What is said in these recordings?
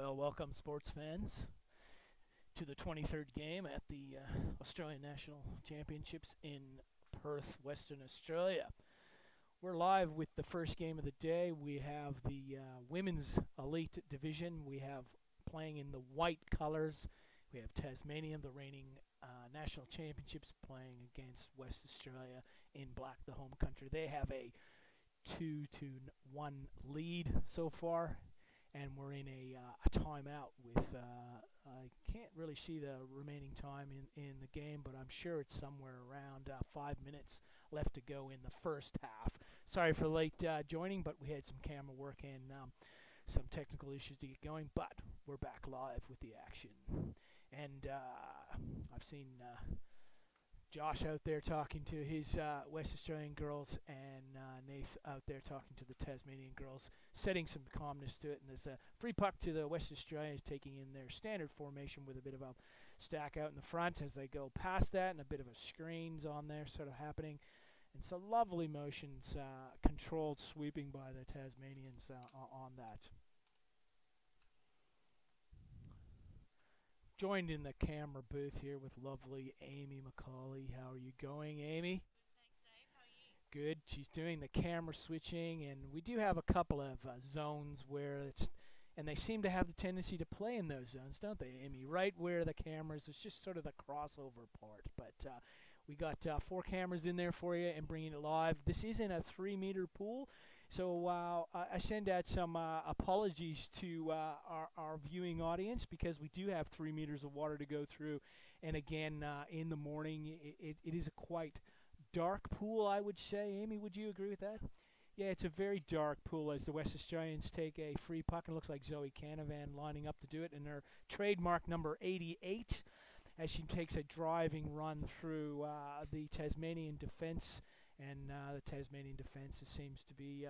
Well, welcome, sports fans, to the 23rd game at the Australian National Championships in Perth, Western Australia. We're live with the first game of the day. We have the women's elite division. We have playing in the white colors. We have Tasmania, the reigning national championships, playing against West Australia in black, the home country. They have a 2-1 lead so far, and we're in a timeout with I can't really see the remaining time in the game, but I'm sure it's somewhere around 5 minutes left to go in the first half. Sorry for late joining, but we had some camera work and some technical issues to get going, but we're back live with the action. And I've seen Josh out there talking to his West Australian girls, and Nath out there talking to the Tasmanian girls, setting some calmness to it. And there's a free puck to the West Australians, taking in their standard formation with a bit of a stack out in the front as they go past that, and a bit of a screens on there sort of happening. And some lovely motions, controlled sweeping by the Tasmanians on that. Joined in the camera booth here with lovely Amy McCauley. How are you going, Amy? Good, thanks, Dave. How are you? Good. She's doing the camera switching, and we do have a couple of zones where it's, and they seem to have the tendency to play in those zones, don't they, Amy? Right where the cameras, it's just sort of the crossover part. But we got 4 cameras in there for you and bringing it live. This is in a 3-meter pool. So I send out some apologies to our viewing audience, because we do have 3 meters of water to go through. And again, in the morning, it is a quite dark pool, I would say. Amy, would you agree with that? Yeah, it's a very dark pool as the West Australians take a free puck. And it looks like Zoe Canavan lining up to do it in her trademark number 88 as she takes a driving run through the Tasmanian defense. And the Tasmanian defense seems to be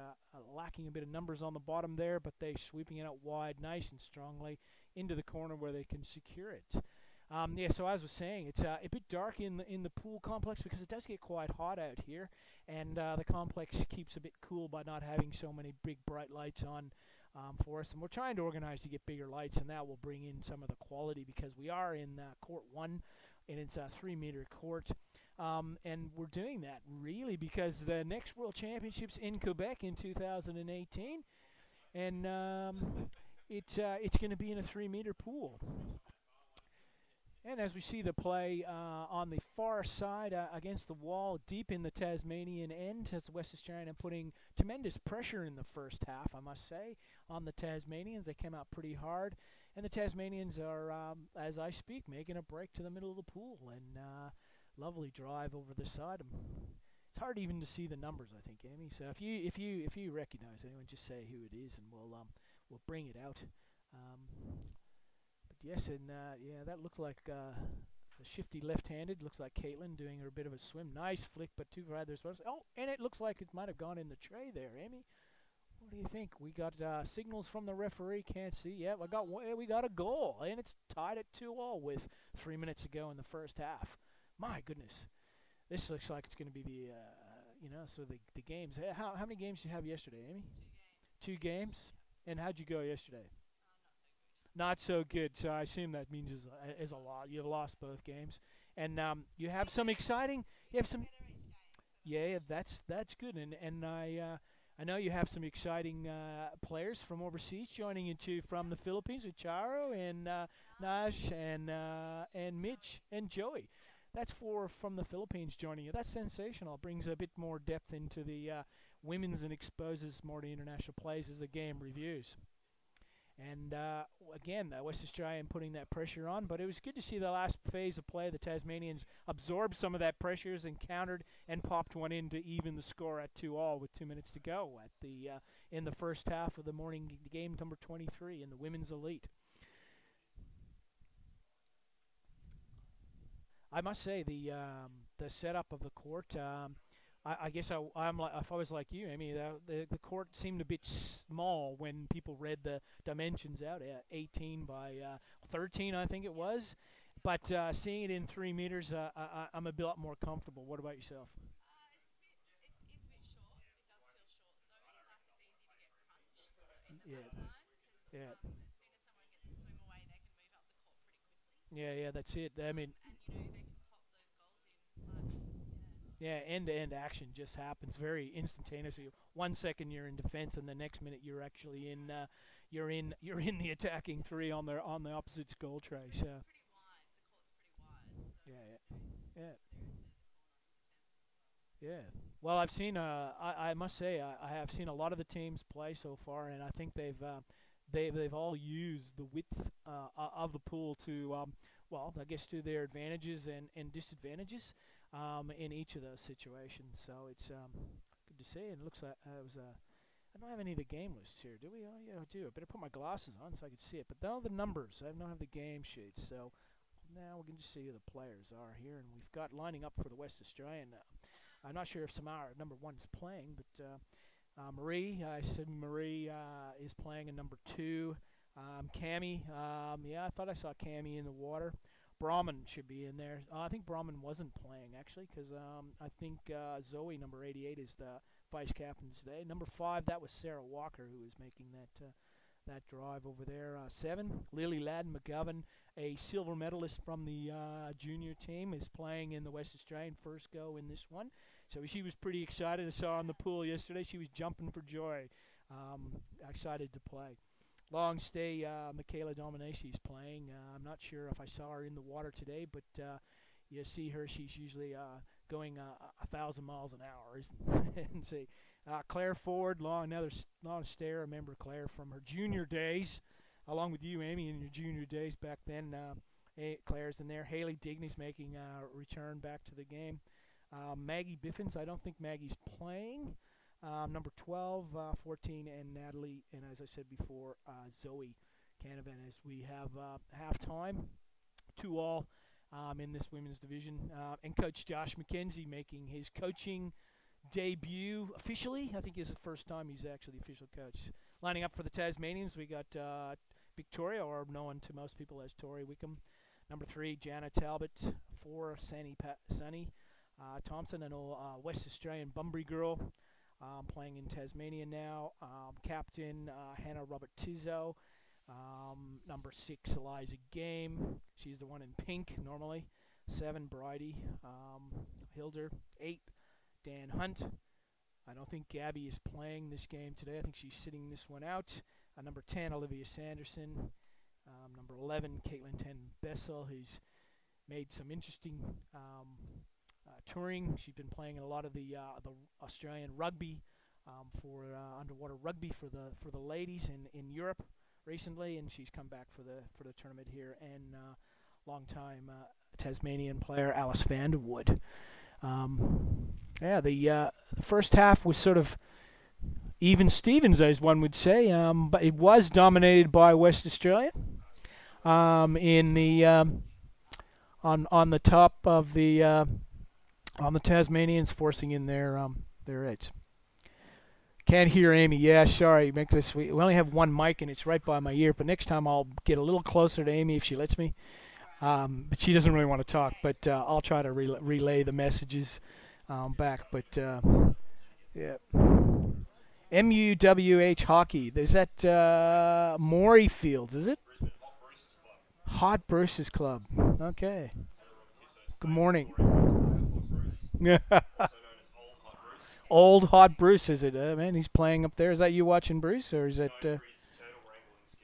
lacking a bit of numbers on the bottom there, but they're sweeping it out wide nice and strongly into the corner where they can secure it. Yeah, so as I was saying, it's a bit dark in the pool complex because it does get quite hot out here, and the complex keeps a bit cool by not having so many big bright lights on for us. And we're trying to organize to get bigger lights, and that will bring in some of the quality, because we are in Court 1, and it's a 3-meter court. And we're doing that really because the next World Championships in Quebec in 2018, and it's going to be in a 3-meter pool. And as we see the play on the far side against the wall, deep in the Tasmanian end, as the West Australian are putting tremendous pressure in the first half, I must say, on the Tasmanians. They came out pretty hard, and the Tasmanians are, as I speak, making a break to the middle of the pool, and lovely drive over the side. It's hard even to see the numbers, I think, Amy. So if you recognize anyone, just say who it is, and we'll bring it out. But yes, and yeah, that looks like a shifty left-handed. Looks like Caitlin doing her bit of a swim. Nice flick, but too far. There's oh, and it looks like it might have gone in the tray there, Amy. What do you think? We got signals from the referee. Can't see. Yeah, we got a goal, and it's tied at 2-2 with 3 minutes to go in the first half. My goodness, this looks like it's going to be the so the games. How many games did you have yesterday, Amy? 2 games. 2 games. And how'd you go yesterday? Not so good. Not so good. So I assume that means is a lot. You've lost both games, and you have some exciting. You have some. Yeah, that's good, and I know you have some exciting players from overseas joining you too, from the Philippines with Charo and Naj and Mitch and Joey. That's 4 from the Philippines joining you. That's sensational. Brings a bit more depth into the women's and exposes more to international plays as the game reviews. And again, West Australian putting that pressure on, but it was good to see the last phase of play. The Tasmanians absorbed some of that pressures and countered and popped one in to even the score at 2-2 with 2 minutes to go at the in the first half of the morning game number 23 in the women's elite. I must say the setup of the court. I guess I'm like, if I was like you, Amy, the court seemed a bit small when people read the dimensions out. 18 by 13, I think it was. But seeing it in 3 meters, I'm a bit more comfortable. What about yourself? It is a bit short. It does feel short though. Like it's easy to get crunched in the Yeah, back line because yeah, as soon as someone gets Yeah, that's it. I mean, and you know they can pop those goals in. yeah, end-to-end action just happens very instantaneously. 1 second you're in defense, and the next minute you're actually in. You're in the attacking three on the opposite's goal tray. So Pretty wide. The court's pretty wide, so yeah, yeah, they're into the corner in defence as well. yeah. Well, I've seen. I must say I have seen a lot of the teams play so far, and I think they've all used the width of the pool to well, I guess to their advantages and disadvantages in each of those situations. So it's good to see. And it looks like it was I don't have any of the game lists here, do we? Oh, yeah, I do. I better put my glasses on so I can see it. But now the numbers. I don't have the game sheets. So now we can just see who the players are here. And we've got lining up for the West Australian. I'm not sure if Samara, number one, is playing. But Marie, I said Marie is playing in number 2. Cammy, yeah, I thought I saw Cammy in the water. Brahman should be in there. I think Brahman wasn't playing, actually, because I think Zoe, number 88, is the vice captain today. Number 5, that was Sarah Walker, who was making that drive over there. 7, Lily Ladd McGovern, a silver medalist from the junior team, is playing in the West Australian first go in this one. So she was pretty excited. I saw her on the pool yesterday. She was jumping for joy, excited to play. Long stay, Michaela Dominaci is playing. I'm not sure if I saw her in the water today, but you see her. She's usually going 1,000 miles an hour. And see, Claire Ford, long stay. I remember Claire from her junior days, along with you, Amy, in your junior days back then. Claire's in there. Haley Digny's making a return back to the game. Maggie Biffins, I don't think Maggie's playing. Number 12, 14, and Natalie, and as I said before, Zoe Canavan, as we have halftime, 2-all in this women's division. And Coach Josh McKenzie making his coaching debut officially. I think it's the first time he's actually the official coach. Lining up for the Tasmanians, we got Victoria, or known to most people as Tori Wickham. Number 3, Jana Talbot. 4, Sunny Thompson, an old West Australian Bunbury girl. Playing in Tasmania now. Captain Hannah Robert Tizzo. Number 6, Eliza Game. She's the one in pink normally. 7, Bridie Hilder. 8, Dan Hunt. I don't think Gabby is playing this game today. I think she's sitting this one out. Number 10, Olivia Sanderson. Number 11, Caitlin Ten Bessel, who's made some interesting touring. She's been playing in a lot of the Australian rugby for underwater rugby for the ladies in Europe recently, and she's come back for the tournament here. And long-time Tasmanian player Alice Vanderwood. Yeah, the first half was sort of even Stevens, as one would say, but it was dominated by West Australia in the on the top of the on the Tasmanians, forcing in their edge. Can't hear Amy. Yeah, sorry. Make this. We only have one mic and it's right by my ear. But next time I'll get a little closer to Amy if she lets me. But she doesn't really want to talk. But I'll try to relay the messages back. But yeah. MUWH Hockey. Is that Maury Fields? Is it? Hot Bruce's Club. Okay. Good morning. Yeah. Old Hot Bruce, is it? Man, he's playing up there. Is that you watching Bruce, or is it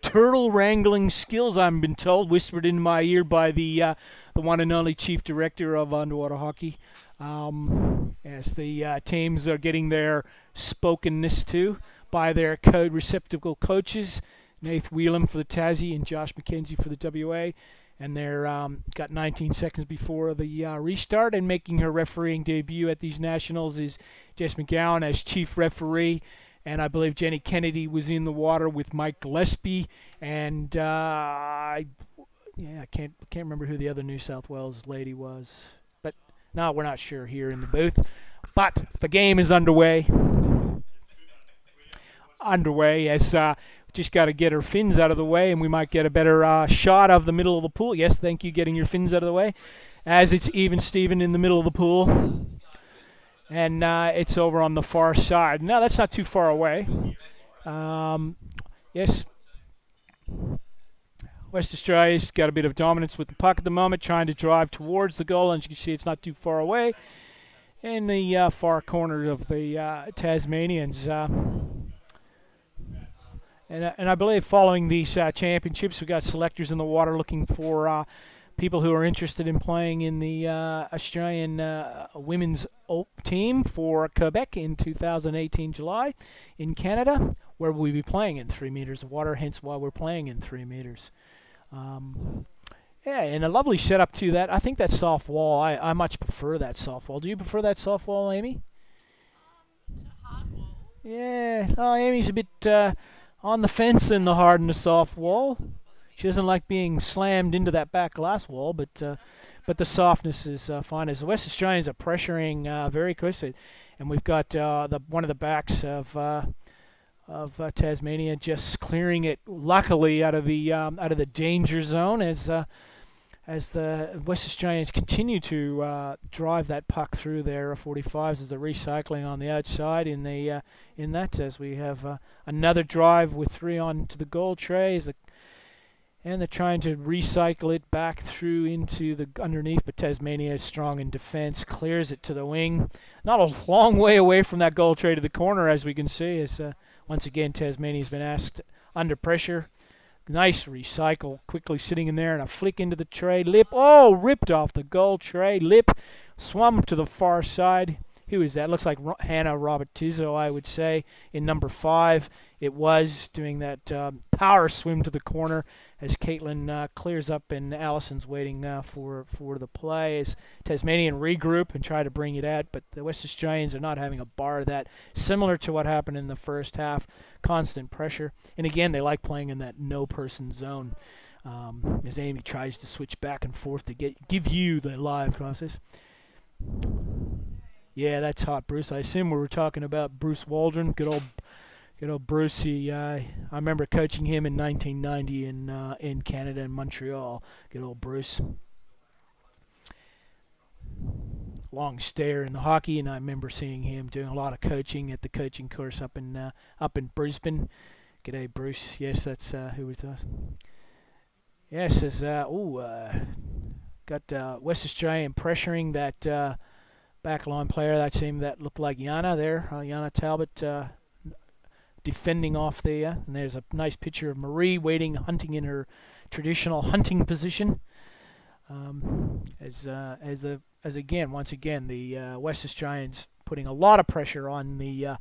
turtle wrangling skills? I've been told, whispered in my ear by the one and only chief director of underwater hockey. As the teams are getting their spokenness to by their code receptacle coaches, Nath Whelan for the Tassie and Josh McKenzie for the WA. And they're got 19 seconds before the restart. And making her refereeing debut at these nationals is Jess McGowan as chief referee. And I believe Jenny Kennedy was in the water with Mike Gillespie. And I can't remember who the other New South Wales lady was. But no, we're not sure here in the booth. But the game is underway. As just got to get her fins out of the way, and we might get a better shot of the middle of the pool. Yes, thank you, getting your fins out of the way. As it's even Steven in the middle of the pool. And it's over on the far side. No, that's not too far away. Yes. West Australia's got a bit of dominance with the puck at the moment, trying to drive towards the goal, and as you can see, it's not too far away. In the far corner of the Tasmanians. And I believe following these championships, we've got selectors in the water looking for people who are interested in playing in the Australian women's team for Quebec in 2018 July in Canada, where we'll be playing in 3 meters of water, hence why we're playing in 3 meters. Yeah, and a lovely setup to that. I think that soft wall, I much prefer that soft wall. Do you prefer that soft wall, Amy? To hard wall. Yeah, oh, Amy's a bit on the fence in the hard and the soft wall. She doesn't like being slammed into that back glass wall, but the softness is fine. As the West Australians are pressuring very closely, and we've got one of the backs of Tasmania just clearing it, luckily out of the danger zone as the West Australians continue to drive that puck through their 45s as they're recycling on the outside in that, as we have another drive with 3 on to the goal tray, and they're trying to recycle it back through into the underneath, but Tasmania is strong in defense, clears it to the wing. Not a long way away from that goal tray to the corner, as we can see, as once again Tasmania's been asked under pressure. Nice recycle, quickly sitting in there, and a flick into the tray. Lip, oh, ripped off the goal tray. Lip swum to the far side. Who is that? Looks like Hannah Robertizzo, I would say, in number 5. It was doing that power swim to the corner as Caitlin clears up, and Allison's waiting for the play as Tasmanian regroup and try to bring it out, but the West Australians are not having a bar of that, similar to what happened in the first half. Constant pressure, and again, they like playing in that no-person zone as Amy tries to switch back and forth to give you the live crosses. Yeah, that's hot, Bruce. I assume we were talking about Bruce Waldron. Good old Brucey. I remember coaching him in 1990 in Canada and Montreal. Good old Bruce. Long stayer in the hockey, and I remember seeing him doing a lot of coaching at the coaching course up in Brisbane. G'day, Bruce. Yes, that's who we thought. Yes, as got West Australian pressuring that backline player. That team that looked like Yana there, Yana Talbot, defending off there. And there's a nice picture of Marie waiting, hunting in her traditional hunting position. As again, once again, the West Australians putting a lot of pressure on the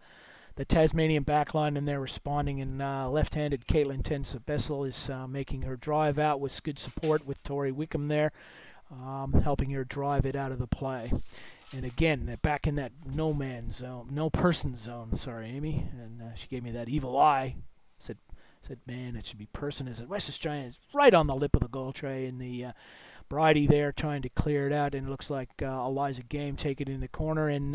Tasmanian backline, and they're responding. And left-handed Caitlin Tensa-Bessel is making her drive out with good support with Tori Wickham there, helping her drive it out of the play. And again, they're back in that no-man zone, no-person zone. Sorry, Amy. And she gave me that evil eye. Said, man, it should be person. As West Australian is right on the lip of the goal tray, and the Bridie there trying to clear it out, and it looks like Eliza Game take it in the corner, and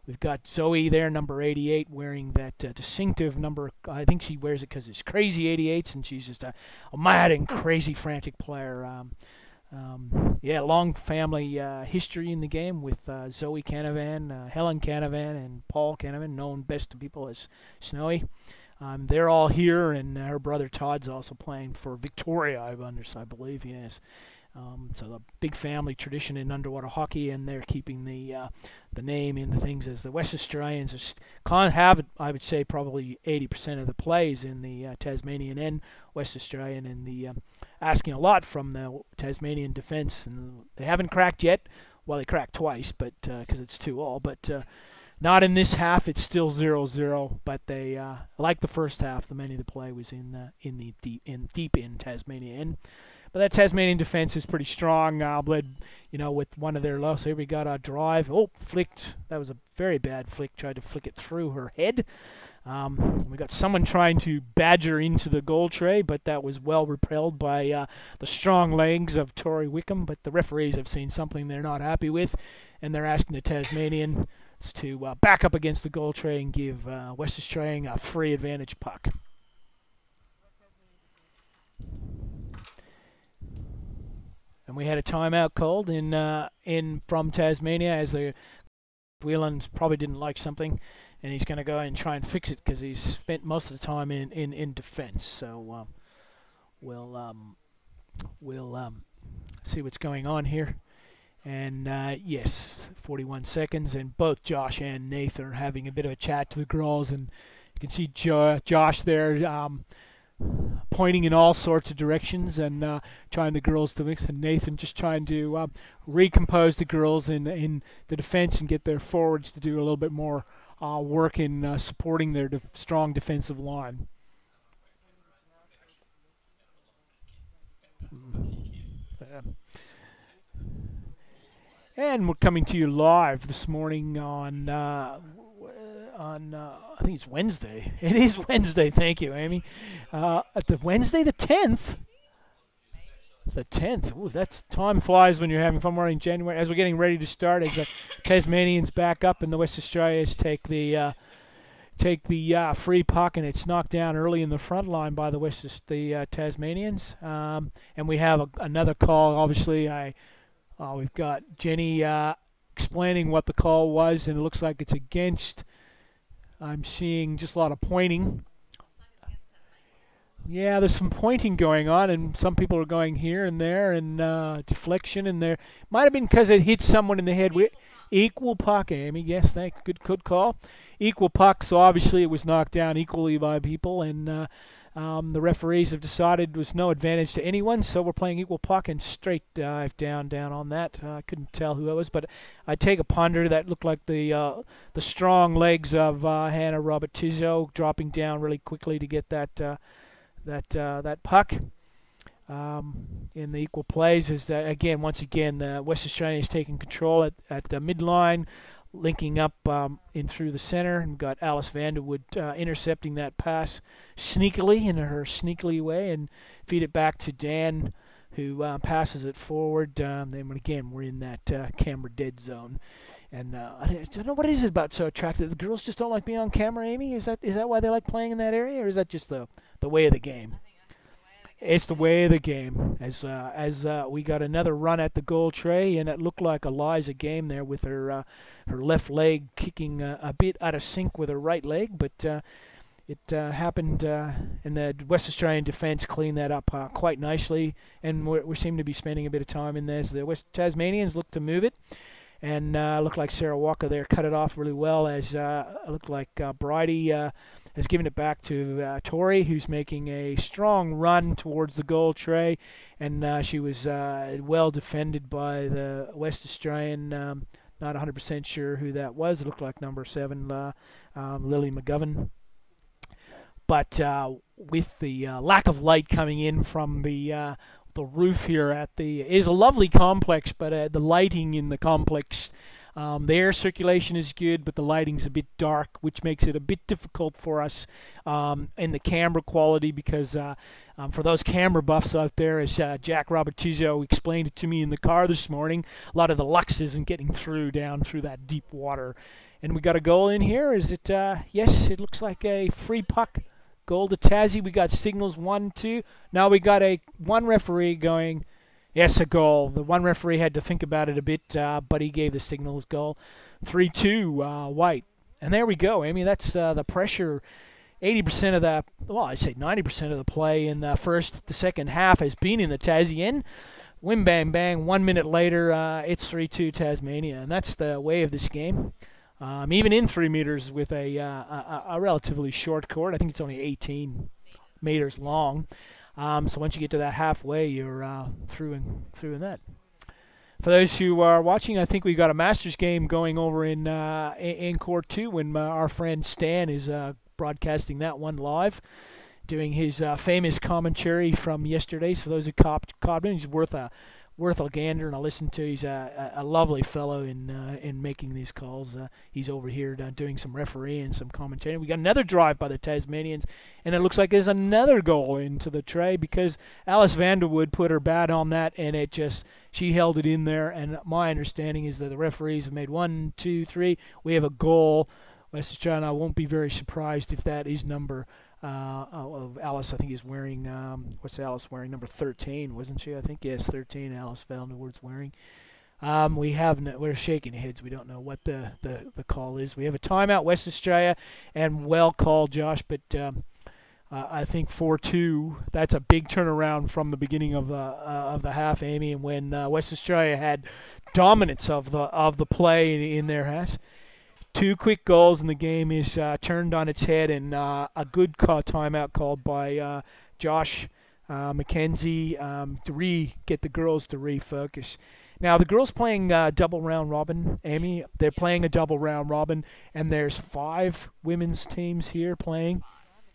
we've got Zoe there, number 88, wearing that distinctive number. I think she wears it because it's crazy 88s, and she's just a mad and crazy frantic player. Yeah, long family history in the game with Zoe Canavan, Helen Canavan, and Paul Canavan, known best to people as Snowy. They're all here, and her brother Todd's also playing for Victoria, I believe, yes. So the big family tradition in underwater hockey, and they're keeping the name in the things as the West Australians have, I would say, probably 80% of the plays in the Tasmanian and West Australian, and the asking a lot from the Tasmanian defense, and they haven't cracked yet. Well, they cracked twice, but because it's 2-2, but not in this half. It's still 0-0, but they like the first half. The many of the play was deep in Tasmania. But that Tasmanian defense is pretty strong. Bled, with one of their lows. Here we got a drive. Oh, flicked. That was a very bad flick. Tried to flick it through her head. We got someone trying to badger into the goal tray, but that was well repelled by the strong legs of Tori Wickham. But the referees have seen something they're not happy with, and they're asking the Tasmanians to back up against the goal tray and give West Australian a free advantage puck. And we had a timeout called in from Tasmania, as the Whelan probably didn't like something, and he's going to go and try and fix it because he's spent most of the time in defense. So we'll we'll see what's going on here. And yes, 41 seconds, and both Josh and Nathan are having a bit of a chat to the girls, and you can see Josh there pointing in all sorts of directions and trying the girls to mix, and Nathan just trying to recompose the girls in the defense and get their forwards to do a little bit more work in supporting their strong defensive line. And we're coming to you live this morning on I think it's Wednesday. It is Wednesday. Thank you, Amy. At the Wednesday the 10th. The 10th. Ooh, that's time flies when you're having fun. We're in January as we're getting ready to start. As the Tasmanians back up and the West Australians take the free puck, and it's knocked down early in the front line by the Tasmanians. And we have another call. Obviously, we've got Jenny explaining what the call was, and it looks like it's against. I'm seeing just a lot of pointing. Yeah, there's some pointing going on, and some people are going here and there, and deflection in there. Might have been because it hit someone in the head. Equal puck, Amy. Yes, good call. Equal puck, so obviously it was knocked down equally by people, and the referees have decided there was no advantage to anyone, so we're playing equal puck and straight dive down on that. I couldn't tell who it was, but I take a ponder that looked like the strong legs of Hannah Robertizzo dropping down really quickly to get that puck. In the equal plays is once again the West Australians taking control at the midline, linking up in through the center, and got Alice Vanderwood intercepting that pass sneakily in her sneakily way and feed it back to Dan, who passes it forward. Then again we're in that camera dead zone, and I don't know what it is about so attractive. The girls just don't like being on camera. Amy, is that why they like playing in that area, or is that just the way of the game? It's the way of the game. As we got another run at the goal tray, and it looked like Eliza game there with her left leg kicking a bit out of sync with her right leg, but it happened, and the West Australian defence cleaned that up quite nicely, and we seem to be spending a bit of time in there. So the West Tasmanians look to move it, and looked like Sarah Walker there cut it off really well, as it looked like Bridie has given it back to Tori, who's making a strong run towards the goal tray, and she was well defended by the West Australian. Not 100% sure who that was. It looked like number 7, Lily McGovern. But with the lack of light coming in from the roof here it is a lovely complex, but the lighting in the complex, the air circulation is good, but the lighting's a bit dark, which makes it a bit difficult for us in the camera quality, because for those camera buffs out there, as Jack Robertizzo explained it to me in the car this morning, a lot of the lux isn't getting down through that deep water. And we got a goal in here. Is it? Yes, it looks like a free puck. Goal to Tassie. We got signals 1, 2. Now we got one referee going, yes, a goal. The one referee had to think about it a bit, but he gave the signals goal. 3-2, White. And there we go, Amy. That's the pressure. 80% of the, well, I'd say 90% of the play in the second half has been in the Tassie end. Wim bang bang. 1 minute later, it's 3-2 Tasmania, and that's the way of this game. Even in 3 meters with a relatively short court. I think it's only 18 meters long. So once you get to that halfway, you're through in that. For those who are watching, I think we've got a Masters game going over in Court 2 when our friend Stan is broadcasting that one live, doing his famous commentary from yesterday. So those who caught him, he's worth a gander and a listen to. He's a lovely fellow in making these calls. He's over here doing some refereeing and some commentary. We got another drive by the Tasmanians, and it looks like there's another goal into the tray because Alice Vanderwood put her bat on that, and she held it in there. And my understanding is that the referees have made 1, 2, 3. We have a goal. West Australia, I won't be very surprised if that is number of Alice. I think is wearing what's Alice wearing? Number 13, wasn't she? I think yes, 13. Alice Vanderwood's wearing. We're shaking heads. We don't know what the call is. We have a timeout, West Australia, and well called, Josh. But I think 4-2. That's a big turnaround from the beginning of the half, Amy, and when West Australia had dominance of the play in their hands. 2 quick goals, and the game is turned on its head, and a good timeout called by Josh McKenzie to get the girls to refocus. Now, the girls playing double round robin, Amy. They're playing a double round robin, and there's 5 women's teams here playing.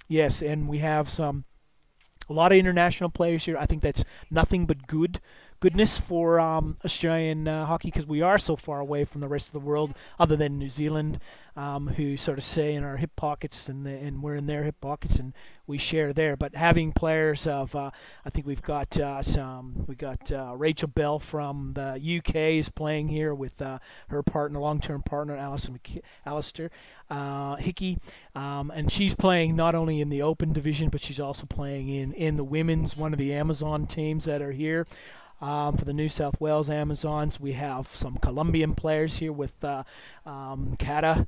Yes, and we have a lot of international players here. I think that's nothing but goodness for Australian hockey, because we are so far away from the rest of the world, other than New Zealand, who sort of say in our hip pockets, and we're in their hip pockets, and we share there. But having players of, I think we've got Rachel Bell from the UK is playing here with her partner, long-term partner, Alistair Hickey, and she's playing not only in the Open division, but she's also playing in the women's, one of the Amazon teams that are here. For the New South Wales Amazons, we have some Colombian players here with Kata,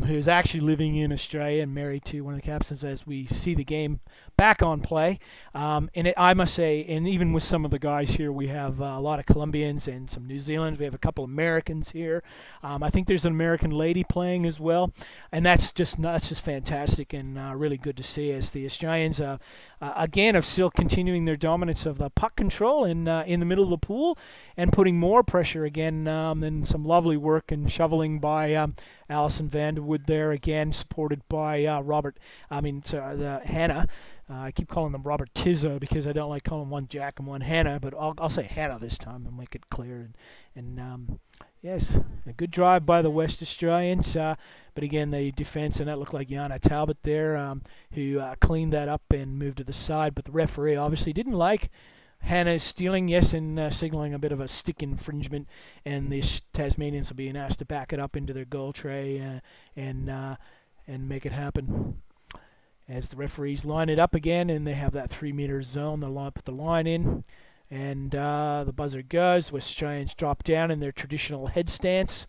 who's actually living in Australia and married to one of the captains, as we see the game back on play. I must say, and even with some of the guys here, we have a lot of Colombians and some New Zealanders. We have a couple Americans here. I think there's an American lady playing as well, and that's just fantastic and really good to see, as the Australians again are still continuing their dominance of the puck control in the middle of the pool, and putting more pressure again, and some lovely work and shoveling by Alison Vanderwood there, again supported by Hannah. I keep calling them Robert Tizzo because I don't like calling one Jack and one Hannah, but I'll say Hannah this time and make it clear. Yes, a good drive by the West Australians, but again, the defense, and that looked like Yana Talbot there, who cleaned that up and moved to the side, but the referee obviously didn't like Hannah's stealing, yes, and signaling a bit of a stick infringement, and the Tasmanians will be asked to back it up into their goal tray and make it happen. As the referees line it up again, and they have that 3-meter zone, they'll put the line in, and the buzzer goes. West Australians drop down in their traditional head stance.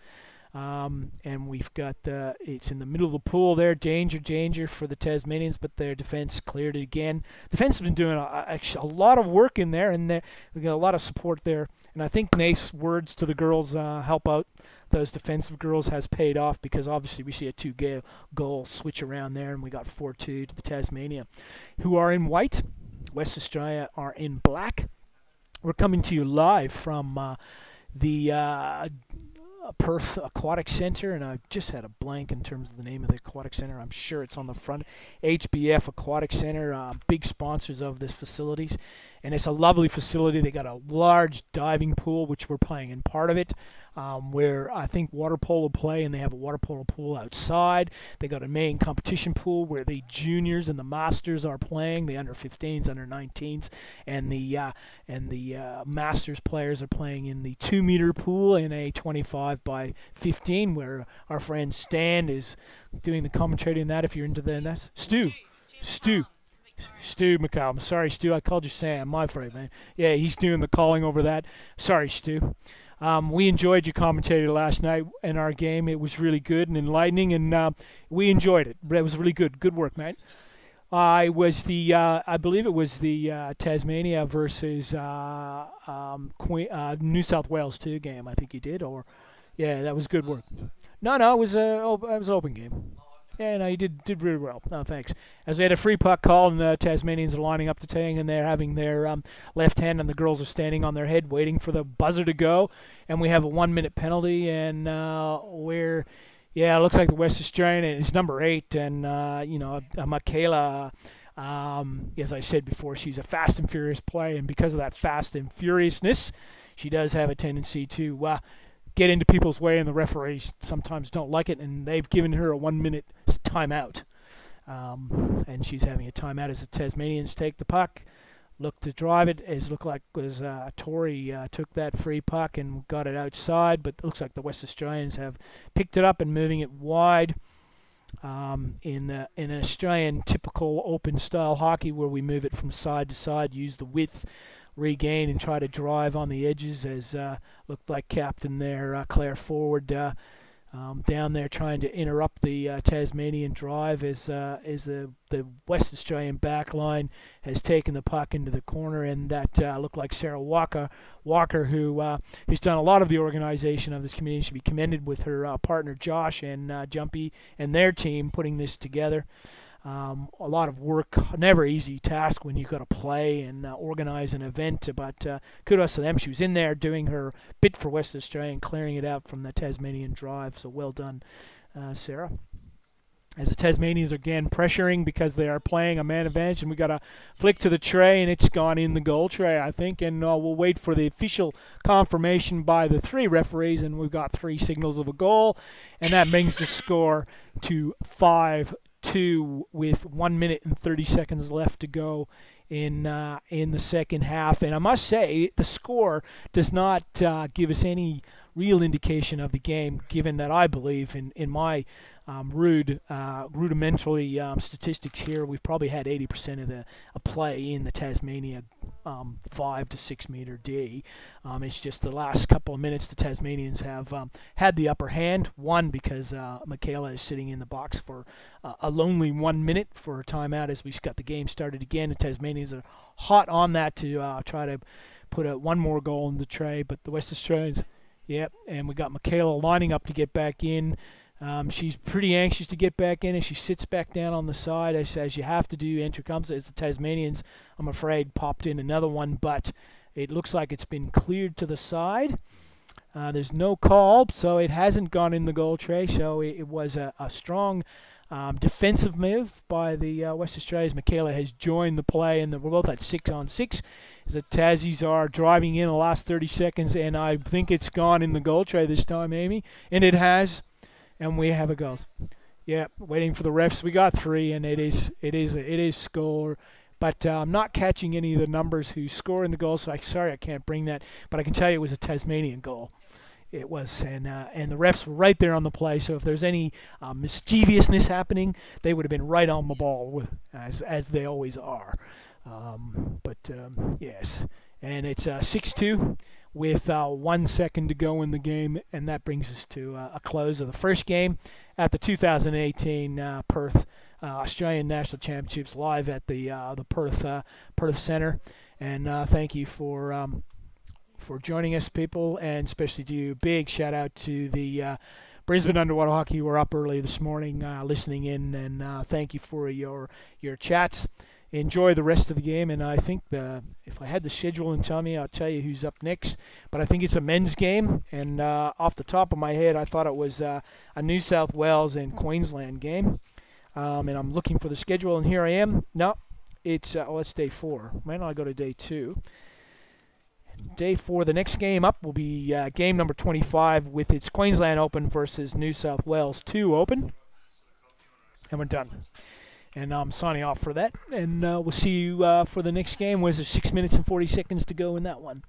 And we've got it's in the middle of the pool there. Danger for the Tasmanians, but their defense cleared it again. Defense has been doing a lot of work in there, and we got a lot of support there. And I think Nace's words to the girls help out those defensive girls has paid off, because obviously we see a 2-goal switch around there, and we got 4-2 to the Tasmania, who are in white. West Australia are in black. We're coming to you live from the Perth Aquatic Centre, and I just had a blank in terms of the name of the Aquatic Centre. I'm sure it's on the front. HBF Aquatic Centre, big sponsors of this facilities, and it's a lovely facility. They got a large diving pool, which we're playing in part of it, where I think water polo play, and they have a water polo pool outside. They got a main competition pool where the juniors and the masters are playing, the under 15s, under 19s, and the masters players are playing in the 2-meter pool in a 25 by 15, where our friend Stan is doing the commentating in that. If you're into that, Stu McCallum. Sorry, Stu, I called you Sam. My fault, man. Yeah, he's doing the calling over that. Sorry, Stu. We enjoyed your commentary last night in our game. It was really good and enlightening, and we enjoyed it. It was really good. Good work, man. I believe it was the Tasmania versus New South Wales 2 game. I think you did, yeah, that was good work. No, it was it was an open game. Yeah, no, you did really well. No, thanks. As we had a free puck call, and the Tasmanians are lining up to take, and they're having their left hand, and the girls are standing on their head waiting for the buzzer to go, and we have a 1-minute penalty, and it looks like the West Australian is number 8, and Michaela, as I said before, she's a fast and furious player, and because of that fast and furiousness, she does have a tendency to get into people's way, and the referees sometimes don't like it, and they've given her a 1-minute timeout. And she's having a timeout as the Tasmanians take the puck, look to drive it. It looked like Tori took that free puck and got it outside, but it looks like the West Australians have picked it up and moving it wide. In an Australian typical open style hockey, where we move it from side to side, use the width, regain, and try to drive on the edges, as looked like captain there, Claire Forward down there trying to interrupt the Tasmanian drive as the West Australian back line has taken the puck into the corner, and that looked like Sarah Walker, who's done a lot of the organization of this community. Should be commended with her partner Josh and Jumpy and their team putting this together. A lot of work, never easy task when you've got to play and organize an event, but kudos to them. She was in there doing her bit for West Australia and clearing it out from the Tasmanian drive, so well done, Sarah. As the Tasmanians are again pressuring because they are playing a man advantage, and we got a flick to the tray, and it's gone in the goal tray, I think, and we'll wait for the official confirmation by the 3 referees, and we've got 3 signals of a goal, and that brings the score to 5-2 with 1 minute and 30 seconds left to go in the second half. And I must say, the score does not give us any real indication of the game, given that I believe in my rudimentary statistics here, we've probably had 80% of the play in the Tasmania 5 to 6 meter D. It's just the last couple of minutes the Tasmanians have had the upper hand. One, because Michaela is sitting in the box for a lonely 1 minute for a timeout as we got the game started again. The Tasmanians are hot on that to try to put one more goal in the tray, but the West Australians, yep, and we got Michaela lining up to get back in. She's pretty anxious to get back in, and she sits back down on the side as you have to do. Enter comes as the Tasmanians, I'm afraid, popped in another one, but it looks like it's been cleared to the side. There's no call, so it hasn't gone in the goal tray, so it was a strong defensive move by the West Australians. Michaela has joined the play, and we're both at 6-on-6. As the Tassies are driving in the last 30 seconds, and I think it's gone in the goal tray this time, Amy, and it has. And we have a goal. Yeah, waiting for the refs. We got 3, and it is score. But I'm not catching any of the numbers who score in the goal, so sorry I can't bring that. But I can tell you it was a Tasmanian goal. It was, and the refs were right there on the play. So if there's any mischievousness happening, they would have been right on the ball, as they always are. Yes, and it's 6-2. With 1 second to go in the game, and that brings us to a close of the first game at the 2018 Perth Australian National Championships live at the Perth Centre. And thank you for joining us, people, and especially to you. Big shout out to the Brisbane Underwater Hockey. We're up early this morning listening in, and thank you for your chats. Enjoy the rest of the game, and I think if I had the schedule in front of me, I'll tell you who's up next. But I think it's a men's game, and off the top of my head, I thought it was a New South Wales and Queensland game. And I'm looking for the schedule, and here I am. No, it's day 4. Why don't I go to day 2? Day 4, the next game up will be game number 25 with its Queensland Open versus New South Wales 2 Open. And we're done. And I'm signing off for that. And we'll see you for the next game. Where's there 6 minutes and 40 seconds to go in that one?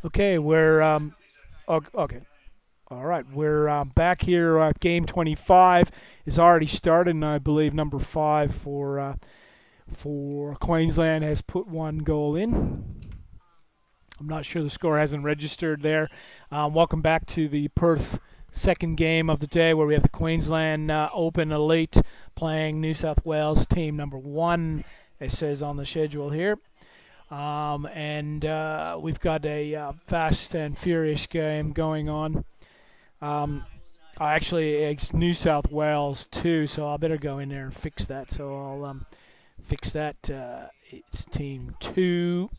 Okay, we're okay. All right, we're back here. Game 25 is already started, and I believe number 5 for Queensland has put one goal in. I'm not sure the score hasn't registered there. Welcome back to the Perth second game of the day, where we have the Queensland Open Elite playing New South Wales team number 1. It says on the schedule here. And we've got a fast and furious game going on. Actually, it's New South Wales too, so I better go in there and fix that. So I'll fix that. It's team 2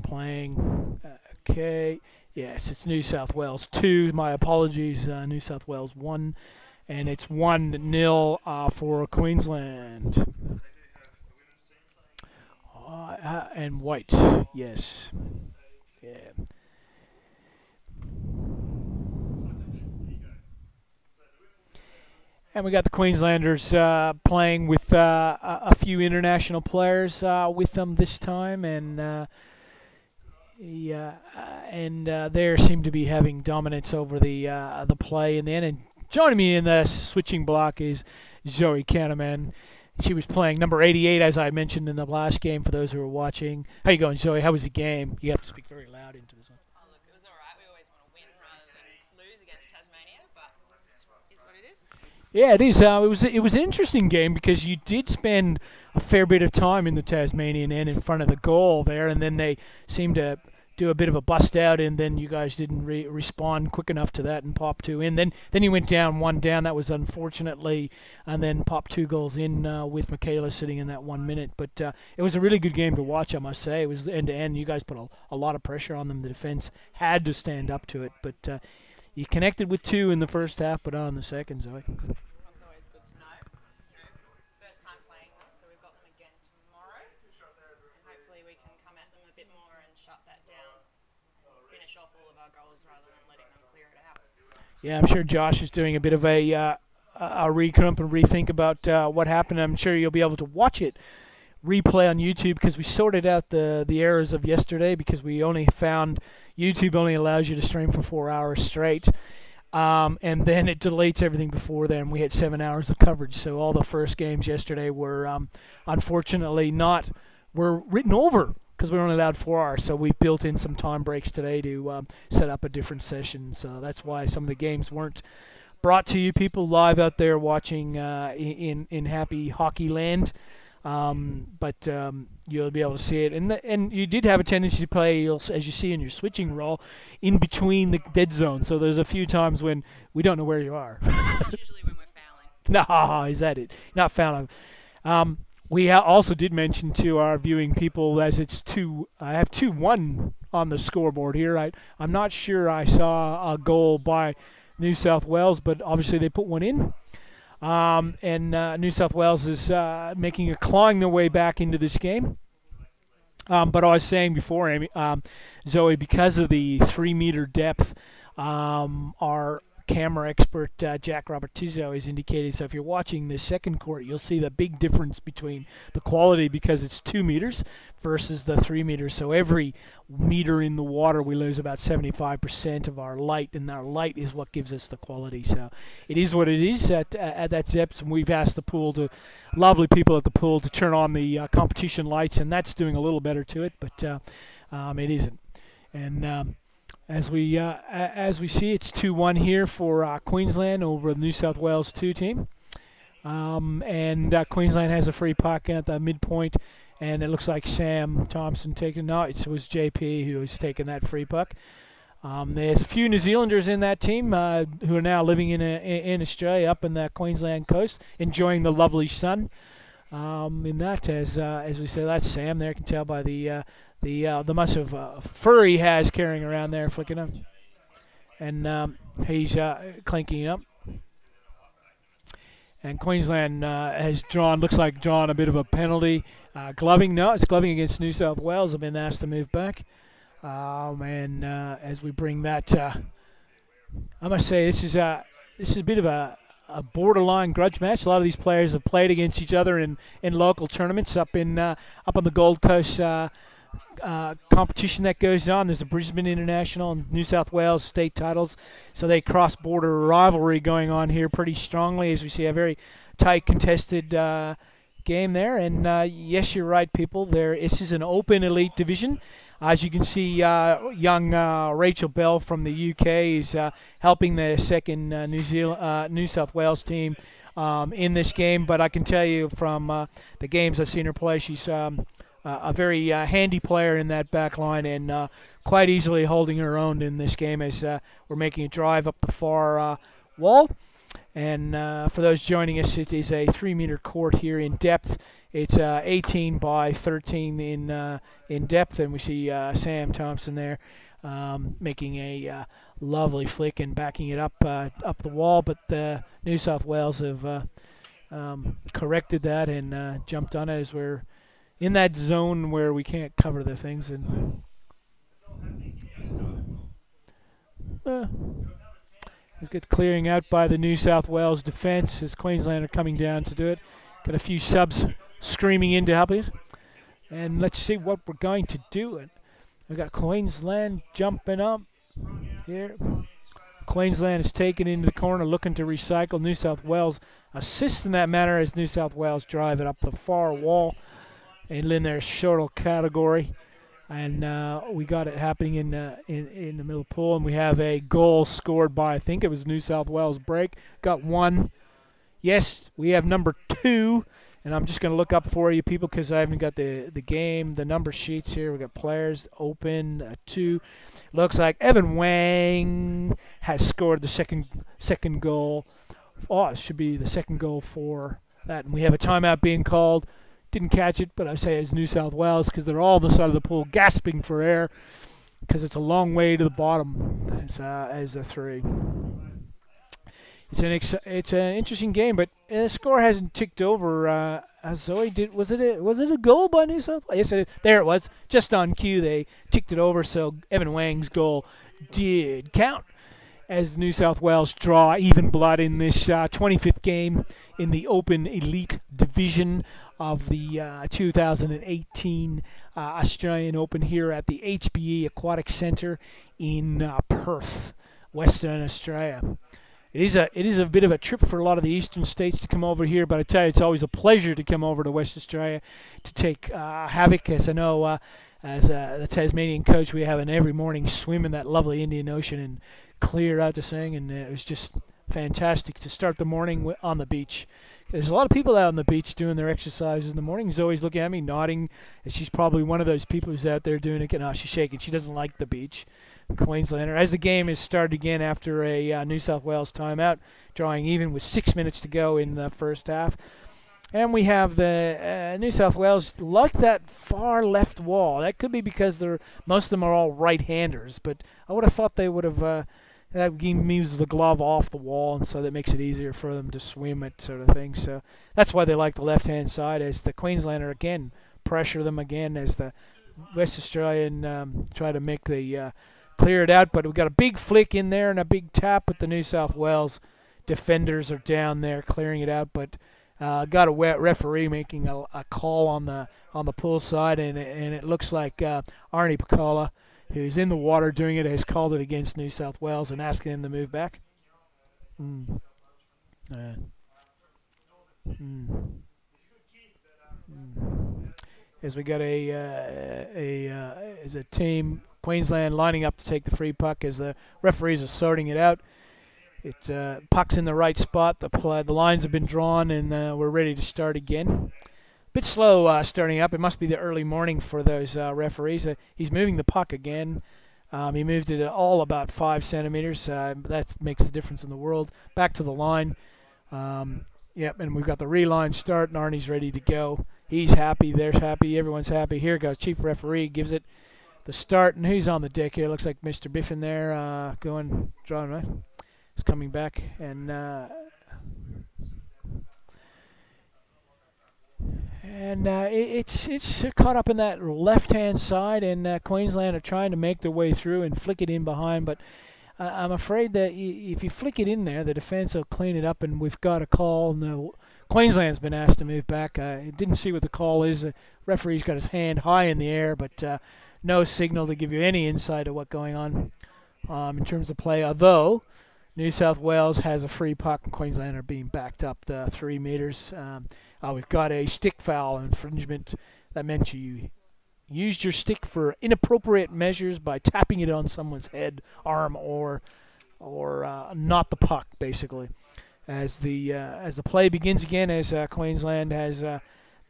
playing. Okay, yes, it's New South Wales 2. My apologies, New South Wales 1, and it's 1-0 for Queensland. And white, yes, yeah. And we got the Queenslanders playing with a few international players with them this time, and they seem to be having dominance over the play in the end. And joining me in the switching block is Zoe Kahneman. She was playing number 88, as I mentioned in the last game, for those who are watching. How you going, Zoe? How was the game? You have to speak very loud into this one. Oh, look, it was all right. We always want to win rather than lose against Tasmania, but it's what it is. Yeah, it is. It was an interesting game because you did spend a fair bit of time in the Tasmanian end in front of the goal there, and then they seemed to do a bit of a bust out, and then you guys didn't respond quick enough to that and pop 2 in. Then you went down 1 down. That was unfortunately, and then popped 2 goals in with Michaela sitting in that 1 minute. But it was a really good game to watch, I must say. It was end to end. You guys put a lot of pressure on them. The defense had to stand up to it, but you connected with 2 in the first half, but on the second, Zoe. That's always good to know. First time playing them, so we've got them again tomorrow. And hopefully we can come at them a bit more and shut that down. Finish off all of our goals rather than letting them clear it out. Yeah, I'm sure Josh is doing a bit of a recomp and rethink about what happened. I'm sure you'll be able to watch it replay on YouTube, because we sorted out the errors of yesterday, because we only found YouTube only allows you to stream for 4 hours straight. And then it deletes everything before then. We had 7 hours of coverage, so all the first games yesterday were unfortunately were written over because we were only allowed 4 hours. So we've built in some time breaks today to set up a different session. So that's why some of the games weren't brought to you people live out there watching in happy hockey land. But you'll be able to see it, and you did have a tendency to play, as you see in your switching role, in between the dead zone. So there's a few times when we don't know where you are. Usually when we're fouling. No, is that it? Not fouling. We also did mention to our viewing people, as it's 2. I have 2-1 on the scoreboard here. I'm not sure I saw a goal by New South Wales, but obviously they put one in. And New South Wales is clawing their way back into this game. But I was saying before, Amy, Zoe, because of the 3-meter depth, our camera expert, Jack Robertizzo, has indicated. So if you're watching the second court, you'll see the big difference between the quality, because it's 2 meters versus the 3 meters. So every meter in the water, we lose about 75% of our light, and our light is what gives us the quality. So it is what it is at that depth, and we've asked the lovely people at the pool to turn on the competition lights, and that's doing a little better to it, but it isn't. And as we see, it's 2-1 here for Queensland over the New South Wales 2 team. And Queensland has a free puck at the midpoint, and it looks like Sam Thompson taking. No, it was JP who was taking that free puck. There's a few New Zealanders in that team who are now living in Australia, up in the Queensland coast, enjoying the lovely sun. In that, as we say, that's Sam there. You can tell by the much of fur he has carrying around there, flicking up, and he's clinking up. And Queensland has looks like drawn a bit of a penalty. Gloving, no, it's gloving against New South Wales. Have been asked to move back. And as we bring that, I must say this is a bit of a borderline grudge match. A lot of these players have played against each other in local tournaments up on the Gold Coast competition that goes on. There's the Brisbane International and New South Wales state titles, so they cross-border rivalry going on here pretty strongly, as we see a very tight contested game there. And yes, you're right, people. This is an open elite division. As you can see, young Rachel Bell from the UK is helping the second New South Wales team in this game. But I can tell you from the games I've seen her play, she's a very handy player in that back line, and quite easily holding her own in this game as we're making a drive up the far wall. And for those joining us, it is a 3-meter court here in depth. It's 18 by 13 in depth, and we see Sam Thompson there making a lovely flick and backing it up the wall. But New South Wales have corrected that and jumped on it as we're in that zone where we can't cover the things. And it's good clearing out by the New South Wales defense as Queensland are coming down to do it. Got a few subs screaming in to help us. And let's see what we're going to do. And we've got Queensland jumping up here. Queensland is taken into the corner looking to recycle. New South Wales assists in that manner as New South Wales drive it up the far wall and in their shuttle category. And we got it happening in the middle pool, and we have a goal scored by, I think it was New South Wales break. Got one. Yes, we have number 2, and I'm just going to look up for you people because I haven't got the number sheets here. We got players open 2. Looks like Evan Wang has scored the second goal. Oh, it should be the second goal for that, and we have a timeout being called. Didn't catch it, but I say it's New South Wales because they're all on the side of the pool gasping for air because it's a long way to the bottom as a 3. It's an interesting game, but the score hasn't ticked over. Zoe did was it a goal by New South Wales? Yes, there it was. Just on cue, they ticked it over, so Evan Wang's goal did count as New South Wales draw even blood in this 25th game in the Open Elite Division of the 2018 Australian Open here at the HBE Aquatic Centre in Perth, Western Australia. It is a bit of a trip for a lot of the eastern states to come over here, but I tell you, it's always a pleasure to come over to West Australia to take havoc. As I know, as the Tasmanian coach, we have an every morning swim in that lovely Indian Ocean and clear out the thing, and it was just fantastic to start the morning on the beach. There's a lot of people out on the beach doing their exercises in the morning. Zoe's looking at me, nodding, and she's probably one of those people who's out there doing it. No, she's shaking. She doesn't like the beach. Queenslander. As the game is started again after a New South Wales timeout, drawing even with 6 minutes to go in the first half. And we have the New South Wales like that far left wall. That could be because most of them are all right-handers, but I would have thought they would have that moves the glove off the wall, and so that makes it easier for them to swim it, sort of thing. So that's why they like the left-hand side, as the Queenslander again pressure them again as the West Australian try to make the clear it out. But we've got a big flick in there and a big tap, but the New South Wales defenders are down there clearing it out. But got a referee making a call on the pool side, and it looks like Arnie Piccola, who's in the water doing it, has called it against New South Wales and asking them to move back. As we got as a team, Queensland lining up to take the free puck as the referees are sorting it out. It's puck's in the right spot. The lines have been drawn, and we're ready to start again. Bit slow starting up. It must be the early morning for those referees. He's moving the puck again. He moved it all about 5 centimeters. That makes the difference in the world. Back to the line. Yep, and we've got the reline start, and Arnie's ready to go. He's happy. They're happy. Everyone's happy. Here goes chief referee. Gives it the start, and who's on the deck here? Looks like Mr. Biffin there, drawing right. He's coming back, and it's caught up in that left-hand side, and Queensland are trying to make their way through and flick it in behind, but I'm afraid that if you flick it in there, the defense will clean it up, and we've got a call, and the Queensland's been asked to move back. I didn't see what the call is. The referee's got his hand high in the air, but no signal to give you any insight of what's going on in terms of play. Although New South Wales has a free puck and Queensland are being backed up the 3 meters. We've got a stick foul infringement. That meant you used your stick for inappropriate measures by tapping it on someone's head, arm, or not the puck, basically. As the play begins again, as Queensland has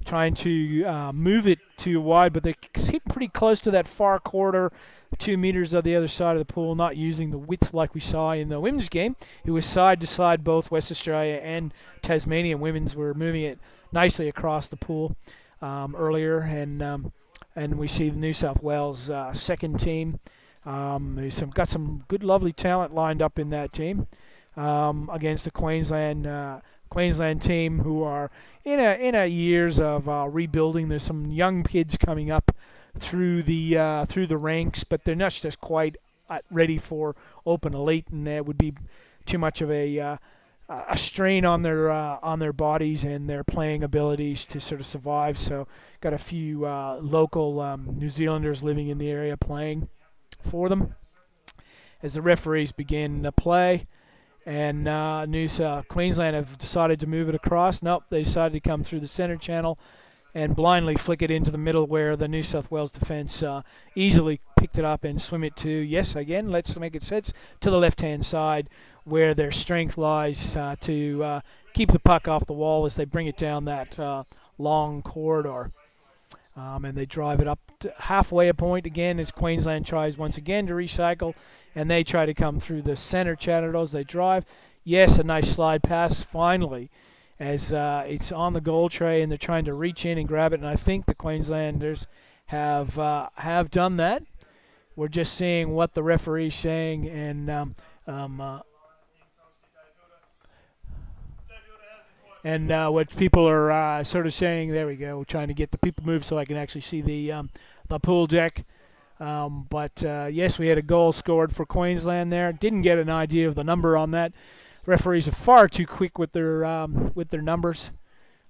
trying to move it to wide, but they keep pretty close to that far quarter, 2 meters of the other side of the pool, not using the width like we saw in the women's game. It was side to side, both West Australia and Tasmania women's were moving it nicely across the pool earlier, and we see the New South Wales second team. Got some good, lovely talent lined up in that team against the Queensland team, who are in a years of rebuilding. There's some young kids coming up through the ranks, but they're not just quite ready for open elite, and that would be too much of a strain on their bodies and their playing abilities to sort of survive. So got a few local New Zealanders living in the area playing for them as the referees begin to play. And Queensland have decided to move it across. Nope, they decided to come through the center channel and blindly flick it into the middle, where the New South Wales defense easily picked it up and swim it to, yes, again, let's make it sense, to the left-hand side, where their strength lies to keep the puck off the wall as they bring it down that long corridor. And they drive it up to halfway a point again as Queensland tries once again to recycle, and they try to come through the center channel as they drive. Yes, a nice slide pass finally, as it's on the goal tray, and they're trying to reach in and grab it, and I think the Queenslanders have done that. We're just seeing what the referee's saying, and what people are sort of saying. There we go. We're trying to get the people moved so I can actually see the pool deck. Yes, we had a goal scored for Queensland there. Didn't get an idea of the number on that. Referees are far too quick with their numbers.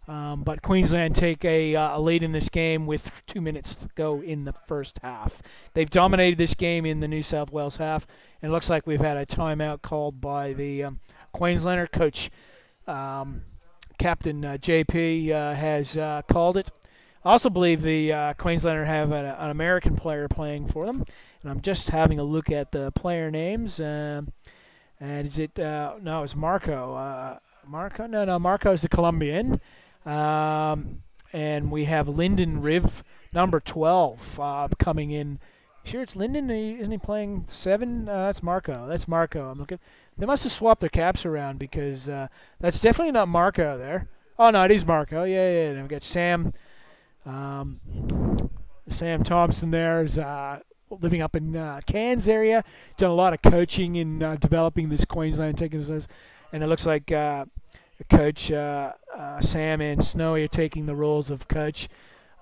But Queensland take a lead in this game with 2 minutes to go in the first half. They've dominated this game in the New South Wales half, and it looks like we've had a timeout called by the Queenslander coach. Captain JP has called it. I also believe the Queenslander have an American player playing for them, and I'm just having a look at the player names. And is it no? It's Marco. Marco? No. Marco's the Colombian. And we have Lyndon Riv, number 12, coming in. Sure, it's Lyndon. Isn't he playing 7? That's Marco. That's Marco. I'm looking. They must have swapped their caps around, because that's definitely not Marco there. Oh no, it is Marco. Yeah. And we've got Sam Thompson there. Is living up in Cairns area. Done a lot of coaching in developing this Queensland taking this, and it looks like Coach Sam and Snowy are taking the roles of coach.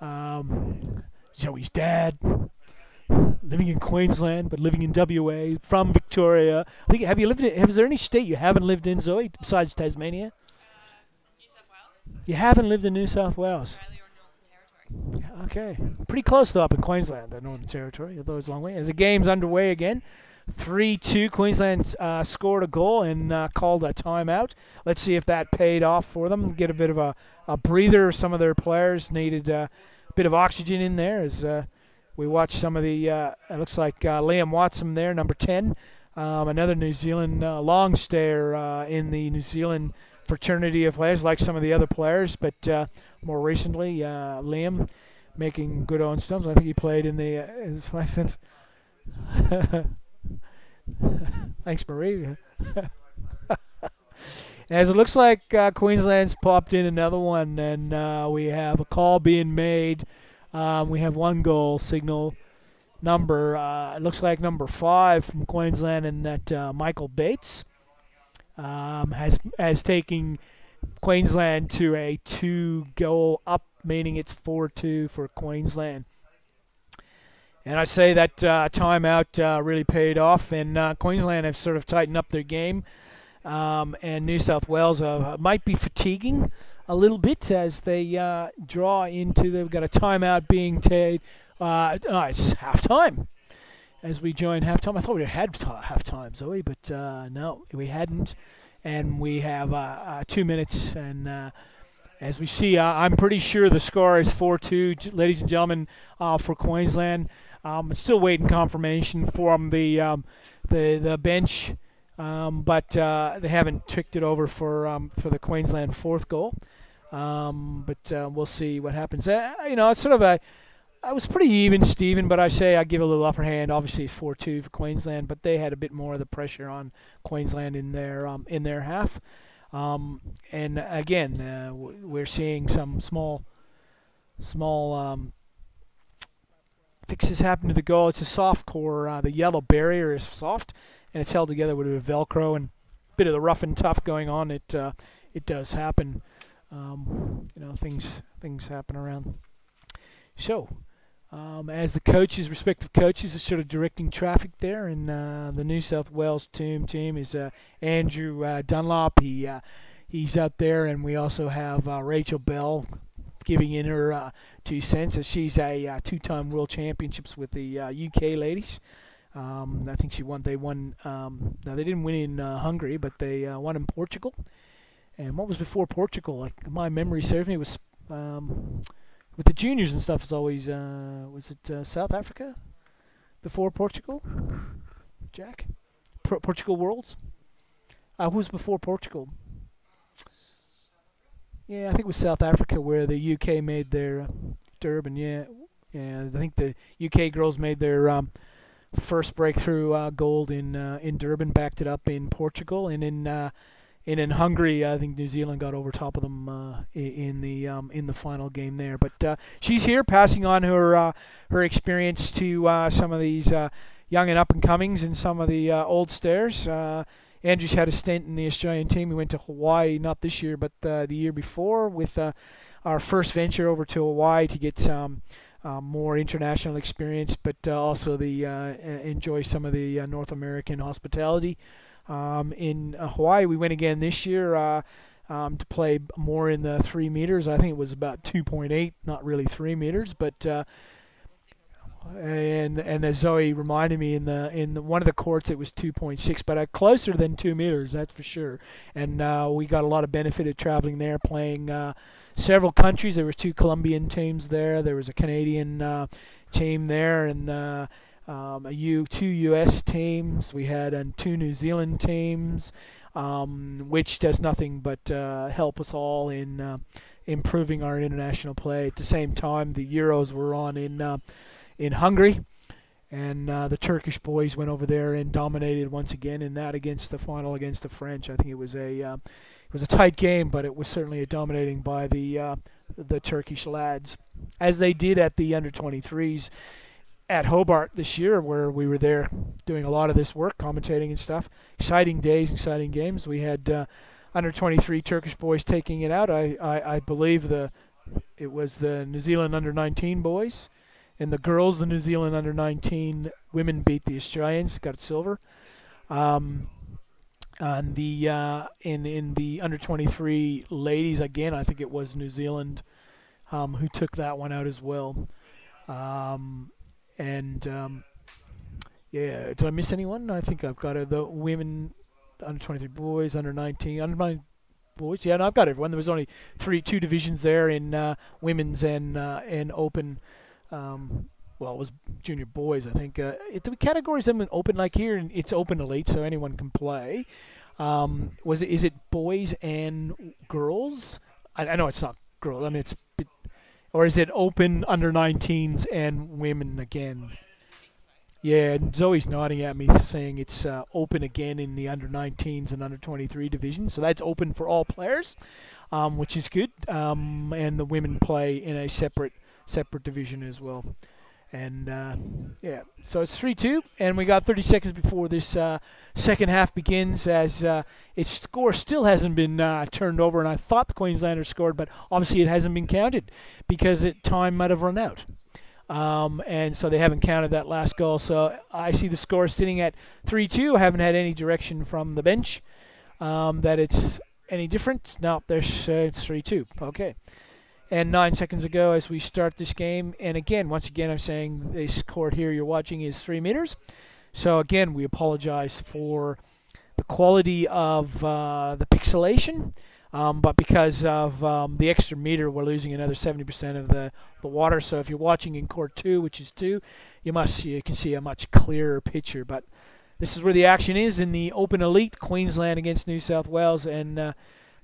Zoe's dad, living in Queensland but living in WA, from Victoria. I think, have you lived in? Is there any state you haven't lived in, Zoe, besides Tasmania? New South Wales. You haven't lived in New South Wales. Australia or Northern Territory. Okay, pretty close though up in Queensland, the Northern Territory, although it's a long way. As the game's underway again, 3-2, Queensland scored a goal and called a timeout. Let's see if that paid off for them. Get a bit of a breather. Some of their players needed a bit of oxygen in there as we watch some of the, it looks like Liam Watson there, number 10, another New Zealand long stayer in the New Zealand fraternity of players, like some of the other players, but more recently, Liam making good on stumps. I think he played in the his license. Thanks, Marie. As it looks like Queensland's popped in another one, and we have a call being made. We have one goal signal. It looks like number 5 from Queensland, and that Michael Bates has taken Queensland to a 2-goal up, meaning it's 4-2 for Queensland. And I say that timeout really paid off, and Queensland have sort of tightened up their game, and New South Wales might be fatiguing a little bit as they draw into. They've got a timeout being taken. It's halftime. As we join halftime, I thought we had halftime, Zoe, but no, we hadn't. And we have 2 minutes, and as we see, I'm pretty sure the score is 4-2, ladies and gentlemen, for Queensland. I'm still waiting confirmation from the bench, but they haven't ticked it over for the Queensland fourth goal. But we'll see what happens. It's sort of I was pretty even, Stephen, but I give a little upper hand. Obviously, it's 4-2 for Queensland, but they had a bit more of the pressure on Queensland in their half. And again, we're seeing some small fixes happen to the goal. It's a soft core. The yellow barrier is soft, and it's held together with a Velcro and a bit of the rough and tough going on. It does happen. Things happen around. So, as the respective coaches are sort of directing traffic there, and the New South Wales team is Andrew Dunlop. He's out there, and we also have Rachel Bell giving in her 2 cents, as she's a 2-time world championships with the UK ladies. I think they won. Now they didn't win in Hungary, but they won in Portugal. And what was before Portugal? Like my memory serves me, was with the juniors and stuff. Is always was it South Africa before Portugal? Jack, Portugal Worlds. Who was before Portugal? Yeah, I think it was South Africa where the UK made their Durban. Yeah. I think the UK girls made their first breakthrough gold in Durban, backed it up in Portugal, and in Hungary. I think New Zealand got over top of them in the final game there. But she's here, passing on her experience to some of these young and up and comings and some of the old stairs. Andrew's had a stint in the Australian team. He went to Hawaii, not this year, but the year before, with our first venture over to Hawaii to get some more international experience, but also enjoy some of the North American hospitality. In Hawaii, we went again this year to play more in the 3 meters. I think it was about 2.8, not really 3 meters, but and as Zoe reminded me, in one of the courts it was 2.6, but closer than 2 meters, that's for sure. And we got a lot of benefit of traveling there, playing several countries. There were 2 Colombian teams there. There was a Canadian team there, and 2 U.S. teams. We had 2 New Zealand teams, which does nothing but help us all in improving our international play. At the same time, the Euros were on in Hungary, and the Turkish boys went over there and dominated once again in that against the final against the French. I think it was a tight game, but it was certainly a dominating by the Turkish lads, as they did at the under-23s at Hobart this year, where we were there doing a lot of this work, commentating and stuff. Exciting days, exciting games. We had under-23 Turkish boys taking it out. I believe it was the New Zealand under-19 boys, and the girls, the New Zealand under-19 women beat the Australians, got silver. And in the under-23 ladies, again, I think it was New Zealand who took that one out as well. Yeah, did I miss anyone? I think I've got the women, under-23 boys, under-19, under-9 boys. Yeah, no, I've got everyone. There was only 2 divisions there in women's and open. Well, it was junior boys, I think. The categories have been open like here, and it's open elite, so anyone can play. Is it boys and girls? I know it's not girls. I mean, or is it open under-19s and women again? Yeah, and Zoe's nodding at me, saying it's open again in the under-19s and under-23 division. So that's open for all players, which is good. And the women play in a separate division as well. And yeah, so it's 3-2, and we got 30 seconds before this second half begins, as its score still hasn't been turned over. And I thought the Queenslanders scored, but obviously it hasn't been counted because time might have run out. And so they haven't counted that last goal. So I see the score sitting at 3-2. I haven't had any direction from the bench that it's Any different? No, there's it's 3-2. Okay. And 9 seconds ago, as we start this game, and again, once again, I'm saying this court here you're watching is 3 meters. So again, we apologize for the quality of the pixelation, but because of the extra meter, we're losing another 70% of the water. So if you're watching in court 2, which is 2, you can see a much clearer picture. But this is where the action is in the Open Elite, Queensland against New South Wales, and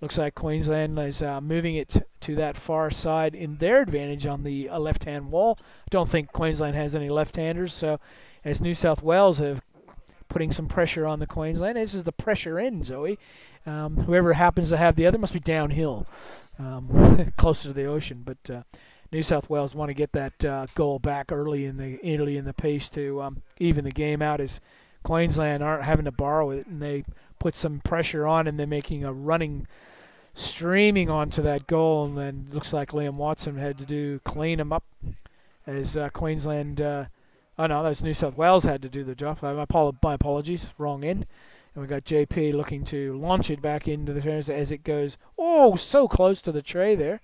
looks like Queensland is moving it to that far side in their advantage on the left-hand wall. Don't think Queensland has any left-handers, so as New South Wales have putting some pressure on the Queensland. This is the pressure end, Zoe. Whoever happens to have the other must be downhill, closer to the ocean. But New South Wales want to get that goal back early in the pace to even the game out, as Queensland aren't having to borrow it, and they put some pressure on, and they're making a running, streaming onto that goal, and then looks like Liam Watson had to clean him up as Queensland. Oh no, that's New South Wales had to do the job. My apologies, wrong end. And we got JP looking to launch it back into the turns as it goes. Oh, so close to the tray there.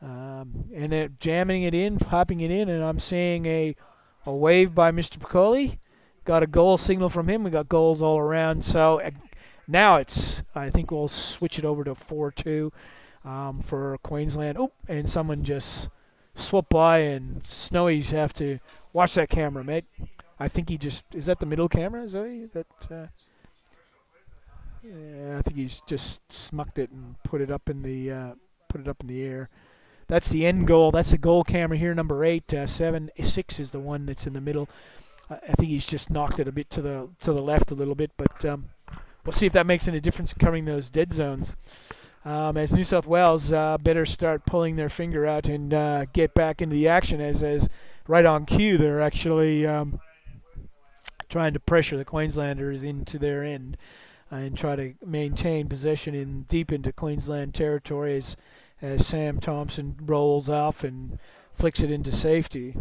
And they're jamming it in, popping it in, and I'm seeing a wave by Mr. Piccoli. Got a goal signal from him. We got goals all around. So now I think we'll switch it over to 4-2 for Queensland. Oh, and someone just swept by, and Snowy's have to watch that camera, mate. I think is that the middle camera, Zoe? Yeah, I think he's just smucked it and put it up in the air. That's the end goal. That's the goal camera here, number 8. 7-6 is the one that's in the middle. I think he's just knocked it a bit to the left a little bit, but we'll see if that makes any difference in covering those dead zones. As New South Wales better start pulling their finger out and get back into the action, as right on cue they're actually trying to pressure the Queenslanders into their end and try to maintain possession deep into Queensland territory as Sam Thompson rolls off and flicks it into safety.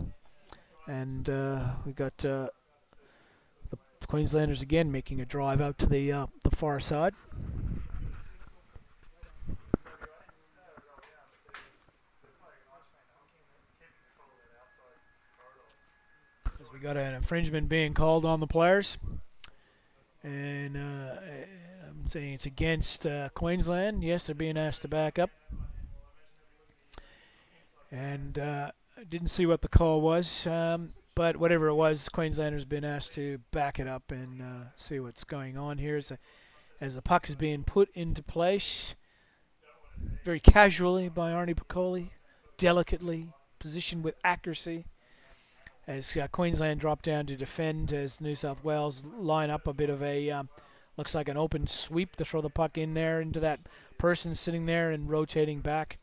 And we got the Queenslanders again making a drive out to the far side. As we got an infringement being called on the players, and I'm saying it's against Queensland. Yes, they're being asked to back up, and I didn't see what the call was, but whatever it was, Queenslanders been asked to back it up and see what's going on here as the puck is being put into place very casually by Arnie Piccoli, delicately positioned with accuracy, as Queensland drop down to defend, as New South Wales line up a bit of a looks like an open sweep to throw the puck in there into that person sitting there and rotating back.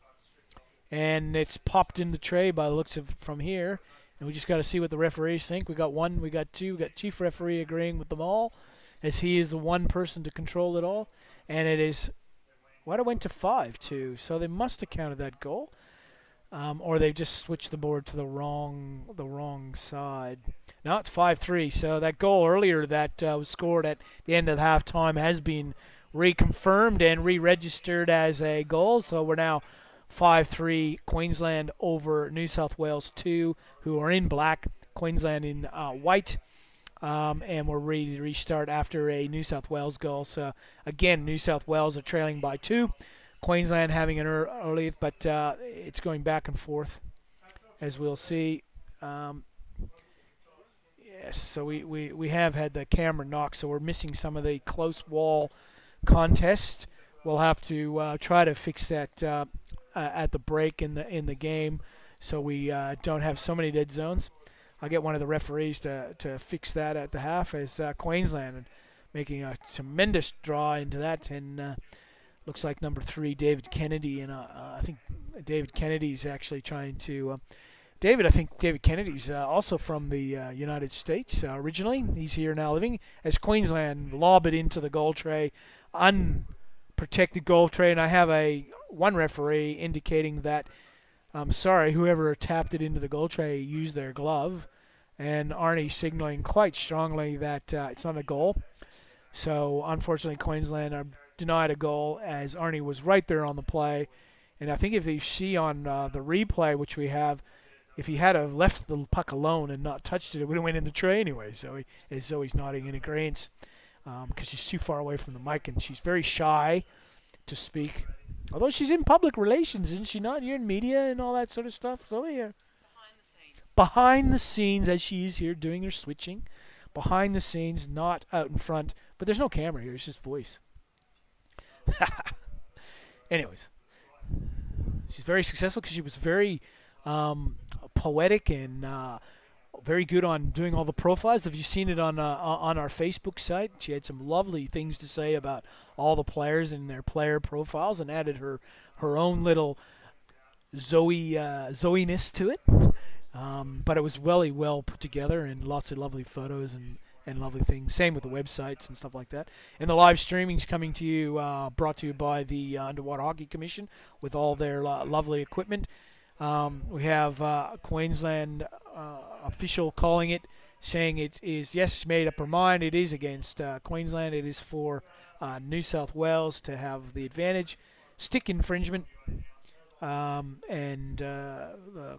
And it's popped in the tray by the looks of from here. And we just got to see what the referees think. We got 1, we got 2, we got chief referee agreeing with them all, as he is the one person to control it all. And it is, what, it went to 5-2, so they must have counted that goal. Or they've just switched the board to the wrong side. Now it's 5-3, so that goal earlier that was scored at the end of halftime has been reconfirmed and re-registered as a goal. So we're now 5-3 Queensland over New South Wales 2, who are in black, Queensland in white. And we're ready to restart after a New South Wales goal. So again, New South Wales are trailing by 2. Queensland having an early, but it's going back and forth, as we'll see. Yes, so we have had the camera knocked, so we're missing some of the close wall contest. We'll have to try to fix that at the break in the game, so we don't have so many dead zones. I'll get one of the referees to fix that at the half, as Queensland making a tremendous draw into that, and looks like number 3, David Kennedy, and I think David Kennedy's actually trying to. I think David Kennedy's also from the United States originally. He's here now living, as Queensland lob it into the goal tray, unprotected goal tray, and I have one referee indicating that, sorry, whoever tapped it into the goal tray used their glove, and Arnie signaling quite strongly that it's not a goal. So unfortunately, Queensland are denied a goal as Arnie was right there on the play. And I think if you see on the replay, which we have, if he had left the puck alone and not touched it, it would have went in the tray anyway. So he's nodding in agreement because she's too far away from the mic and she's very shy to speak. Although she's in public relations, isn't she not? You're in media and all that sort of stuff. So here, behind the scenes, as she is here doing her switching, behind the scenes, not out in front. But there's no camera here; it's just voice. Anyways, she's very successful because she was very poetic and very good on doing all the profiles. Have you seen it on our Facebook site? She had some lovely things to say about all the players and their player profiles, and added her own little Zoe-ness to it. But it was really well put together and lots of lovely photos and lovely things. Same with the websites and stuff like that. And the live streaming's coming to you, brought to you by the Underwater Hockey Commission with all their lovely equipment. We have Queensland official calling it, saying it is, yes, made up her mind. It is against Queensland. It is for New South Wales to have the advantage. Stick infringement. And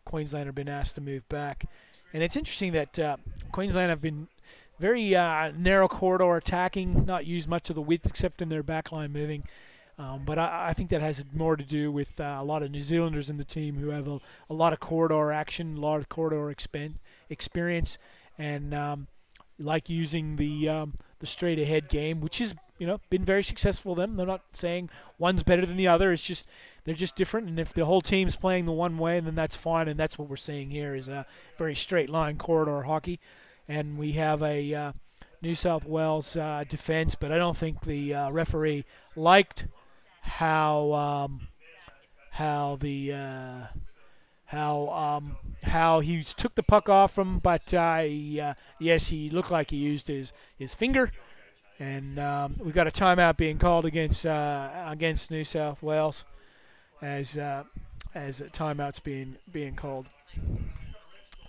Queensland have been asked to move back. And it's interesting that Queensland have been very narrow corridor attacking, not used much of the width except in their backline moving. But I think that has more to do with a lot of New Zealanders in the team who have a lot of corridor action, a lot of corridor experience, and like using the straight ahead game, which has been very successful for them. They're not saying one's better than the other. It's just they're just different. And if the whole team's playing the one way, then that's fine. And that's what we're seeing here is a very straight line corridor hockey. And we have a New South Wales defense, but I don't think the referee liked how he took the puck off him, but yes, he looked like he used his finger, and we got a timeout being called against New South Wales as timeouts being called.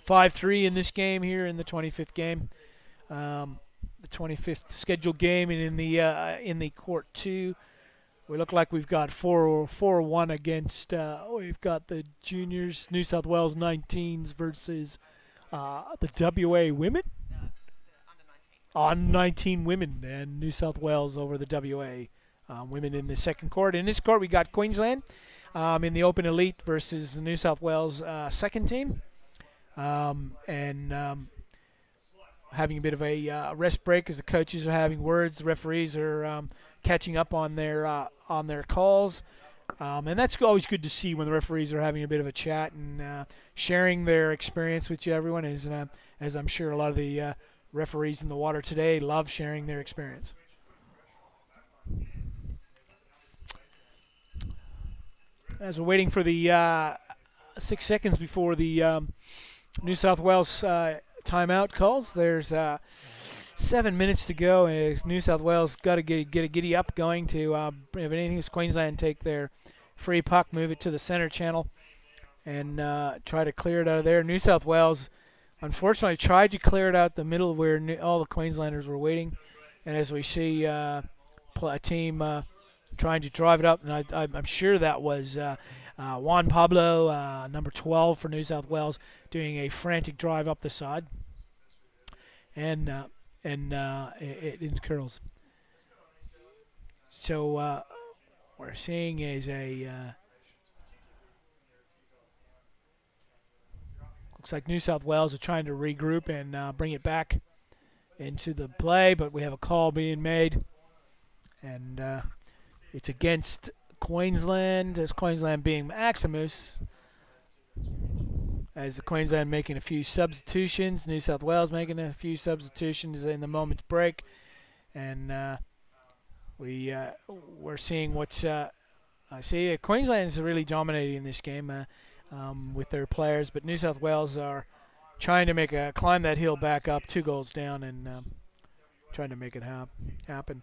5-3 in this game here in the 25th game, the 25th scheduled game, and in the court 2. We look like we've got 4-1 against. We've got the juniors, New South Wales 19s versus the WA women. On 19 women, and New South Wales over the WA women in the second court. In this court, we got Queensland in the Open Elite versus the New South Wales second team, and having a bit of a rest break as the coaches are having words. The referees are catching up on their calls, and that's always good to see when the referees are having a bit of a chat and sharing their experience with you, everyone. As I'm sure a lot of the referees in the water today love sharing their experience. As we're waiting for the 6 seconds before the New South Wales timeout calls, there's 7 minutes to go. New South Wales got to get a giddy up going to, if anything, is Queensland take their free puck, move it to the center channel, and try to clear it out of there. New South Wales, unfortunately, tried to clear it out the middle where all the Queenslanders were waiting. And as we see a team trying to drive it up, and I'm sure that was Juan Pablo, number 12 for New South Wales, doing a frantic drive up the side. And it curls. So what we're seeing is looks like New South Wales are trying to regroup and bring it back into the play, but we have a call being made, and it's against Queensland, as Queensland being Maximus. As the Queensland making a few substitutions, New South Wales making a few substitutions in the moment's break, and we're seeing what's I see. Queensland is really dominating this game with their players, but New South Wales are trying to climb that hill back up, 2 goals down, and trying to make it happen.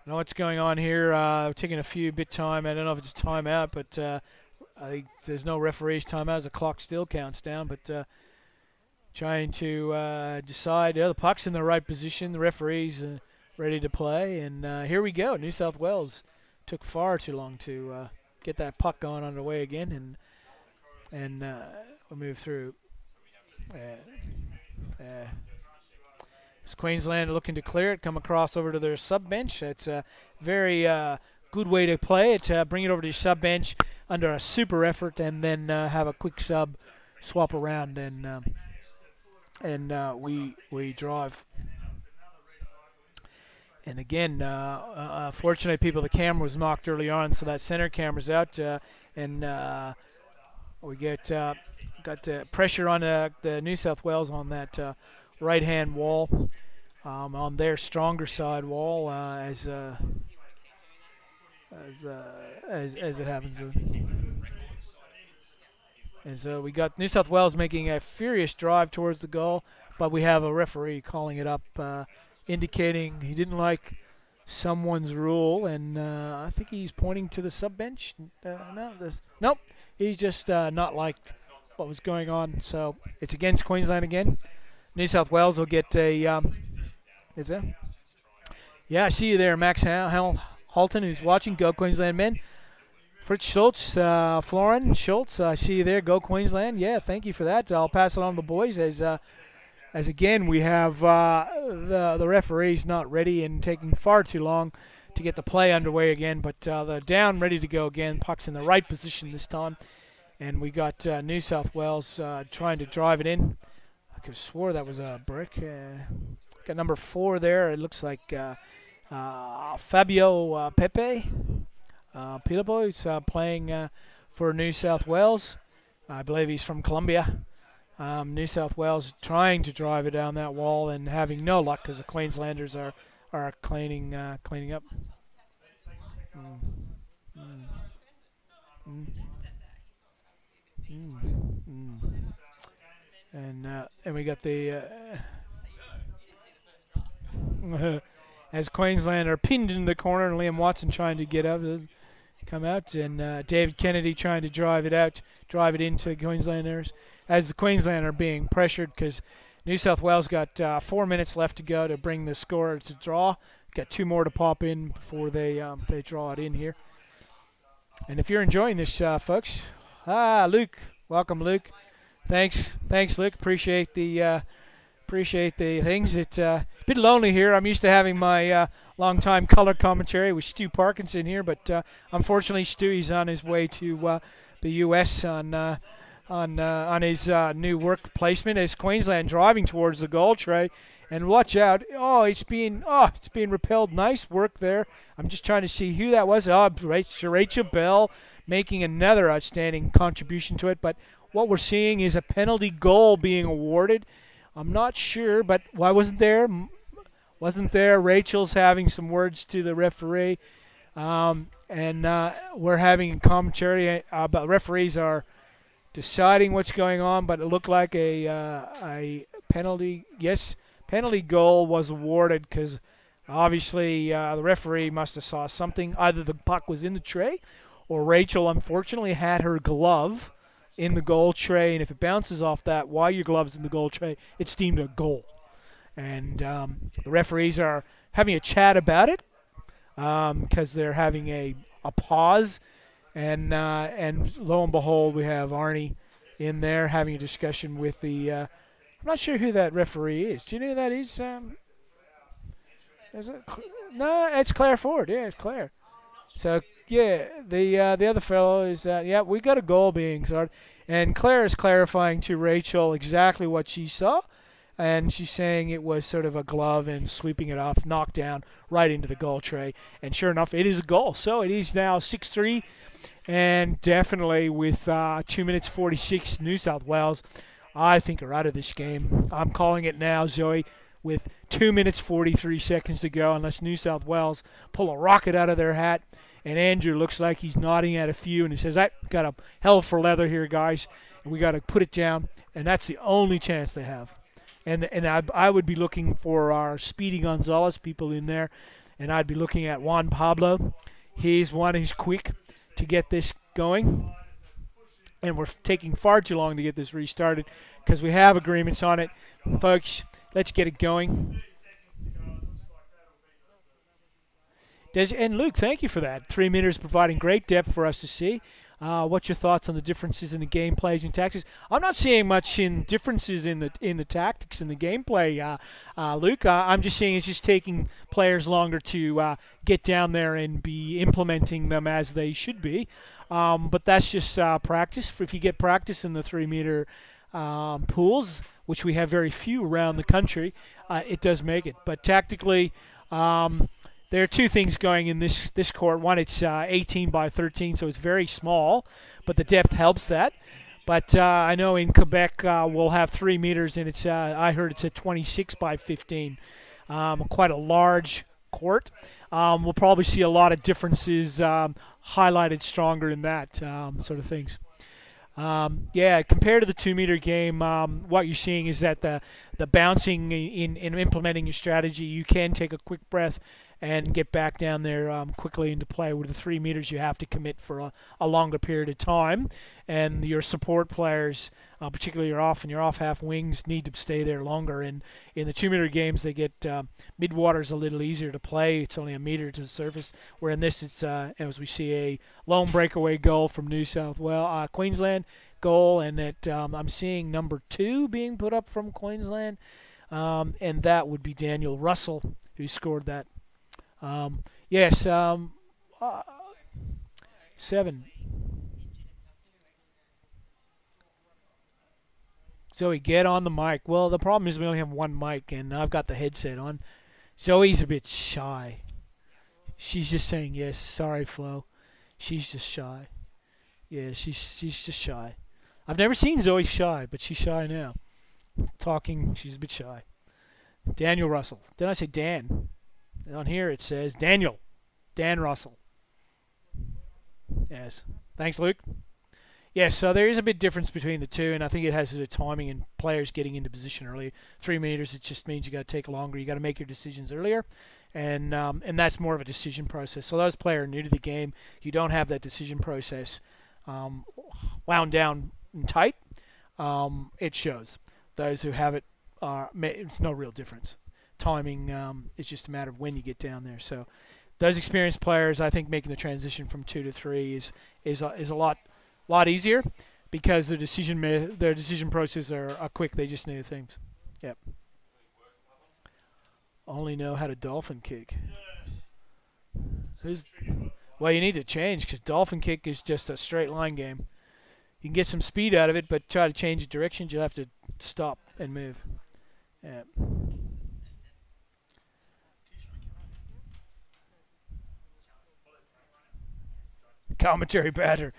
I know what's going on here. Taking a bit time. I don't know if it's a timeout, but I think there's no referee's timeout as the clock still counts down. But trying to decide. The puck's in the right position. The referee's ready to play, and here we go. New South Wales took far too long to get that puck going underway again, and we'll move through. It's Queensland looking to clear it, come across over to their sub bench. It's a very good way to play it. Bring it over to your sub bench under a super effort, and then have a quick sub swap around, and we drive. And again, fortunately, people, the camera was knocked early on, so that center camera's out, and we got pressure on the New South Wales on that right-hand wall, on their stronger side wall, as it happens. And so we got New South Wales making a furious drive towards the goal, but we have a referee calling it up, indicating he didn't like someone's rule, and I think he's pointing to the sub bench. Nope, he's just not like what was going on. So it's against Queensland again. New South Wales will get a. Is there? Yeah, I see you there, Max Halton, who's watching. Go Queensland men. Fritz Schultz, Florin Schultz, I see you there. Go Queensland. Yeah, thank you for that. I'll pass it on to the boys as again we have the referees not ready and taking far too long to get the play underway again. But they're down, ready to go again. Puck's in the right position this time, and we got New South Wales trying to drive it in. I could have swore that was a brick. Got number 4 there. It looks like Fabio Pepe. Pilabo is playing for New South Wales. I believe he's from Colombia. New South Wales trying to drive it down that wall and having no luck because the Queenslanders are cleaning up. And we got the as Queensland are pinned in the corner, and Liam Watson trying to get up, come out, and David Kennedy trying to drive it into the Queenslanders, as the Queensland are being pressured because New South Wales got 4 minutes left to go to bring the score to draw. Got 2 more to pop in before they draw it in here. And if you're enjoying this, folks, Luke, welcome, Luke. Thanks, Luke. Appreciate the things. It's a bit lonely here. I'm used to having my long-time color commentary with Stu Parkinson here, but unfortunately, Stewie's on his way to the U.S. on his new work placement as Queensland driving towards the goal tray. And watch out! It's being repelled. Nice work there. I'm just trying to see who that was. Rachel Bell making another outstanding contribution to it. But what we're seeing is a penalty goal being awarded. I'm not sure, but why wasn't there? Rachel's having some words to the referee, and we're having a commentary about referees are deciding what's going on. But it looked like a penalty. Yes, penalty goal was awarded because obviously the referee must have saw something. Either the puck was in the tray, or Rachel unfortunately had her glove in the goal tray, and if it bounces off that while your glove's in the goal tray, it's deemed a goal. And the referees are having a chat about it because they're having a pause, and lo and behold, we have Arnie in there having a discussion with the. I'm not sure who that referee is. Do you know who that is? No, it's Claire Ford. Yeah, it's Claire. So yeah, the other fellow is we got a goal being started, and Claire is clarifying to Rachel exactly what she saw, and she's saying it was sort of a glove and sweeping it off, knocked down right into the goal tray, and sure enough, it is a goal. So it is now 6-3, and definitely with 2 minutes 46, New South Wales, I think, are out of this game. I'm calling it now, Zoe, with 2 minutes 43 seconds to go, unless New South Wales pull a rocket out of their hat. And Andrew looks like he's nodding at a few, and he says, "I got a hell for leather here, guys. And we got to put it down." And that's the only chance they have. And I would be looking for our Speedy Gonzalez people in there, and I'd be looking at Juan Pablo. He's quick to get this going. and we're taking far too long to get this restarted because we have agreements on it. Folks, let's get it going. And Luke, thank you for that. 3 meters providing great depth for us to see. What's your thoughts on the differences in the gameplays and tactics? I'm not seeing much in differences in the tactics and the gameplay, Luke. I'm just seeing it's just taking players longer to get down there and be implementing them as they should be. But that's just practice. If you get practice in the 3 meter pools, which we have very few around the country, it does make it. But tactically, there are two things going in this court. One, it's 18 by 13, so it's very small, but the depth helps that. But I know in Quebec we'll have 3 meters, and it's I heard it's a 26 by 15, quite a large court. We'll probably see a lot of differences highlighted stronger in that sort of things. Yeah, compared to the 2 meter game, what you're seeing is that the bouncing in implementing your strategy, you can take a quick breath and get back down there quickly into play. With the 3 meters, you have to commit for a longer period of time, and your support players, particularly your off and your off half wings, need to stay there longer. And in the 2 meter games, they get midwaters a little easier to play. It's only a meter to the surface. Where in this, it's as we see a lone breakaway goal from New South Wales, Queensland goal, and that I'm seeing number 2 being put up from Queensland, and that would be Daniel Russell who scored that. Yes, 7. Zoe, get on the mic. Well, the problem is we only have one mic, and I've got the headset on. Zoe's a bit shy. She's just saying yes. Sorry, Flo. She's just shy. Yeah, she's just shy. I've never seen Zoe shy, but she's shy now. Talking, she's a bit shy. Daniel Russell. Didn't I say Dan? On here it says Dan Russell. Yes. Thanks, Luke. Yes, so there is a bit difference between the two, and I think it has to do with timing and players getting into position early. 3 meters, it just means you got to take longer. You got to make your decisions earlier, and that's more of a decision process. So those players new to the game, you don't have that decision process wound down and tight. It shows. Those who have it, it's no real difference. Timing is just a matter of when you get down there. So those experienced players, I think, making the transition from 2 to 3 is a lot easier because their decision process are quick. They just know things. Yep. Only know how to dolphin kick. Well, you need to change because dolphin kick is just a straight line game. You can get some speed out of it, but try to change the directions, you'll have to stop and move. Yeah. Commentary batter.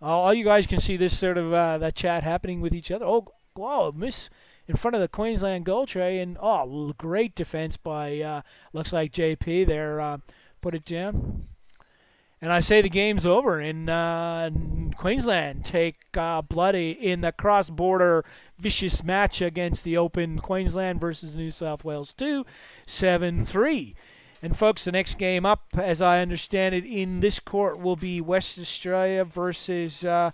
All you guys can see this sort of that chat happening with each other. Oh, wow, miss in front of the Queensland goal tray, and great defense by looks like JP there. Put it down. And I say the game's over, and Queensland take bloody in the cross-border vicious match against the Open Queensland versus New South Wales 2, 7-3. And folks, the next game up, as I understand it, in this court will be West Australia versus New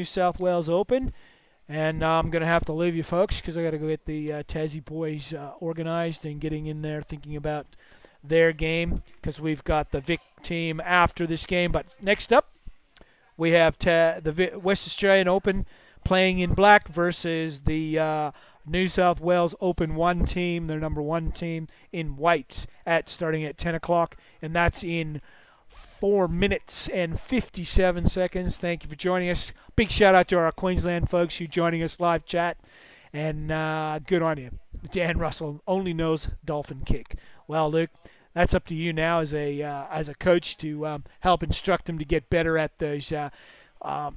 South Wales Open. And I'm going to have to leave you folks because I got to go get the Tassie boys organized and getting in there thinking about their game because we've got the Vic team after this game. But next up, we have the West Australian Open playing in black versus the New South Wales Open 1 team, their number 1 team, in white starting at 10 o'clock. And that's in 4 minutes and 57 seconds. Thank you for joining us. Big shout out to our Queensland folks who joining us live chat. And good on you. Dan Russell only knows dolphin kick. Well, Luke, that's up to you now as a coach to help instruct him to get better at those,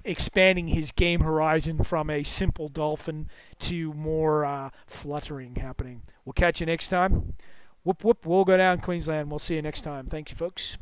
expanding his game horizon from a simple dolphin to more fluttering happening. We'll catch you next time. Whoop, whoop. We'll go down Queensland. We'll see you next time. Thank you, folks.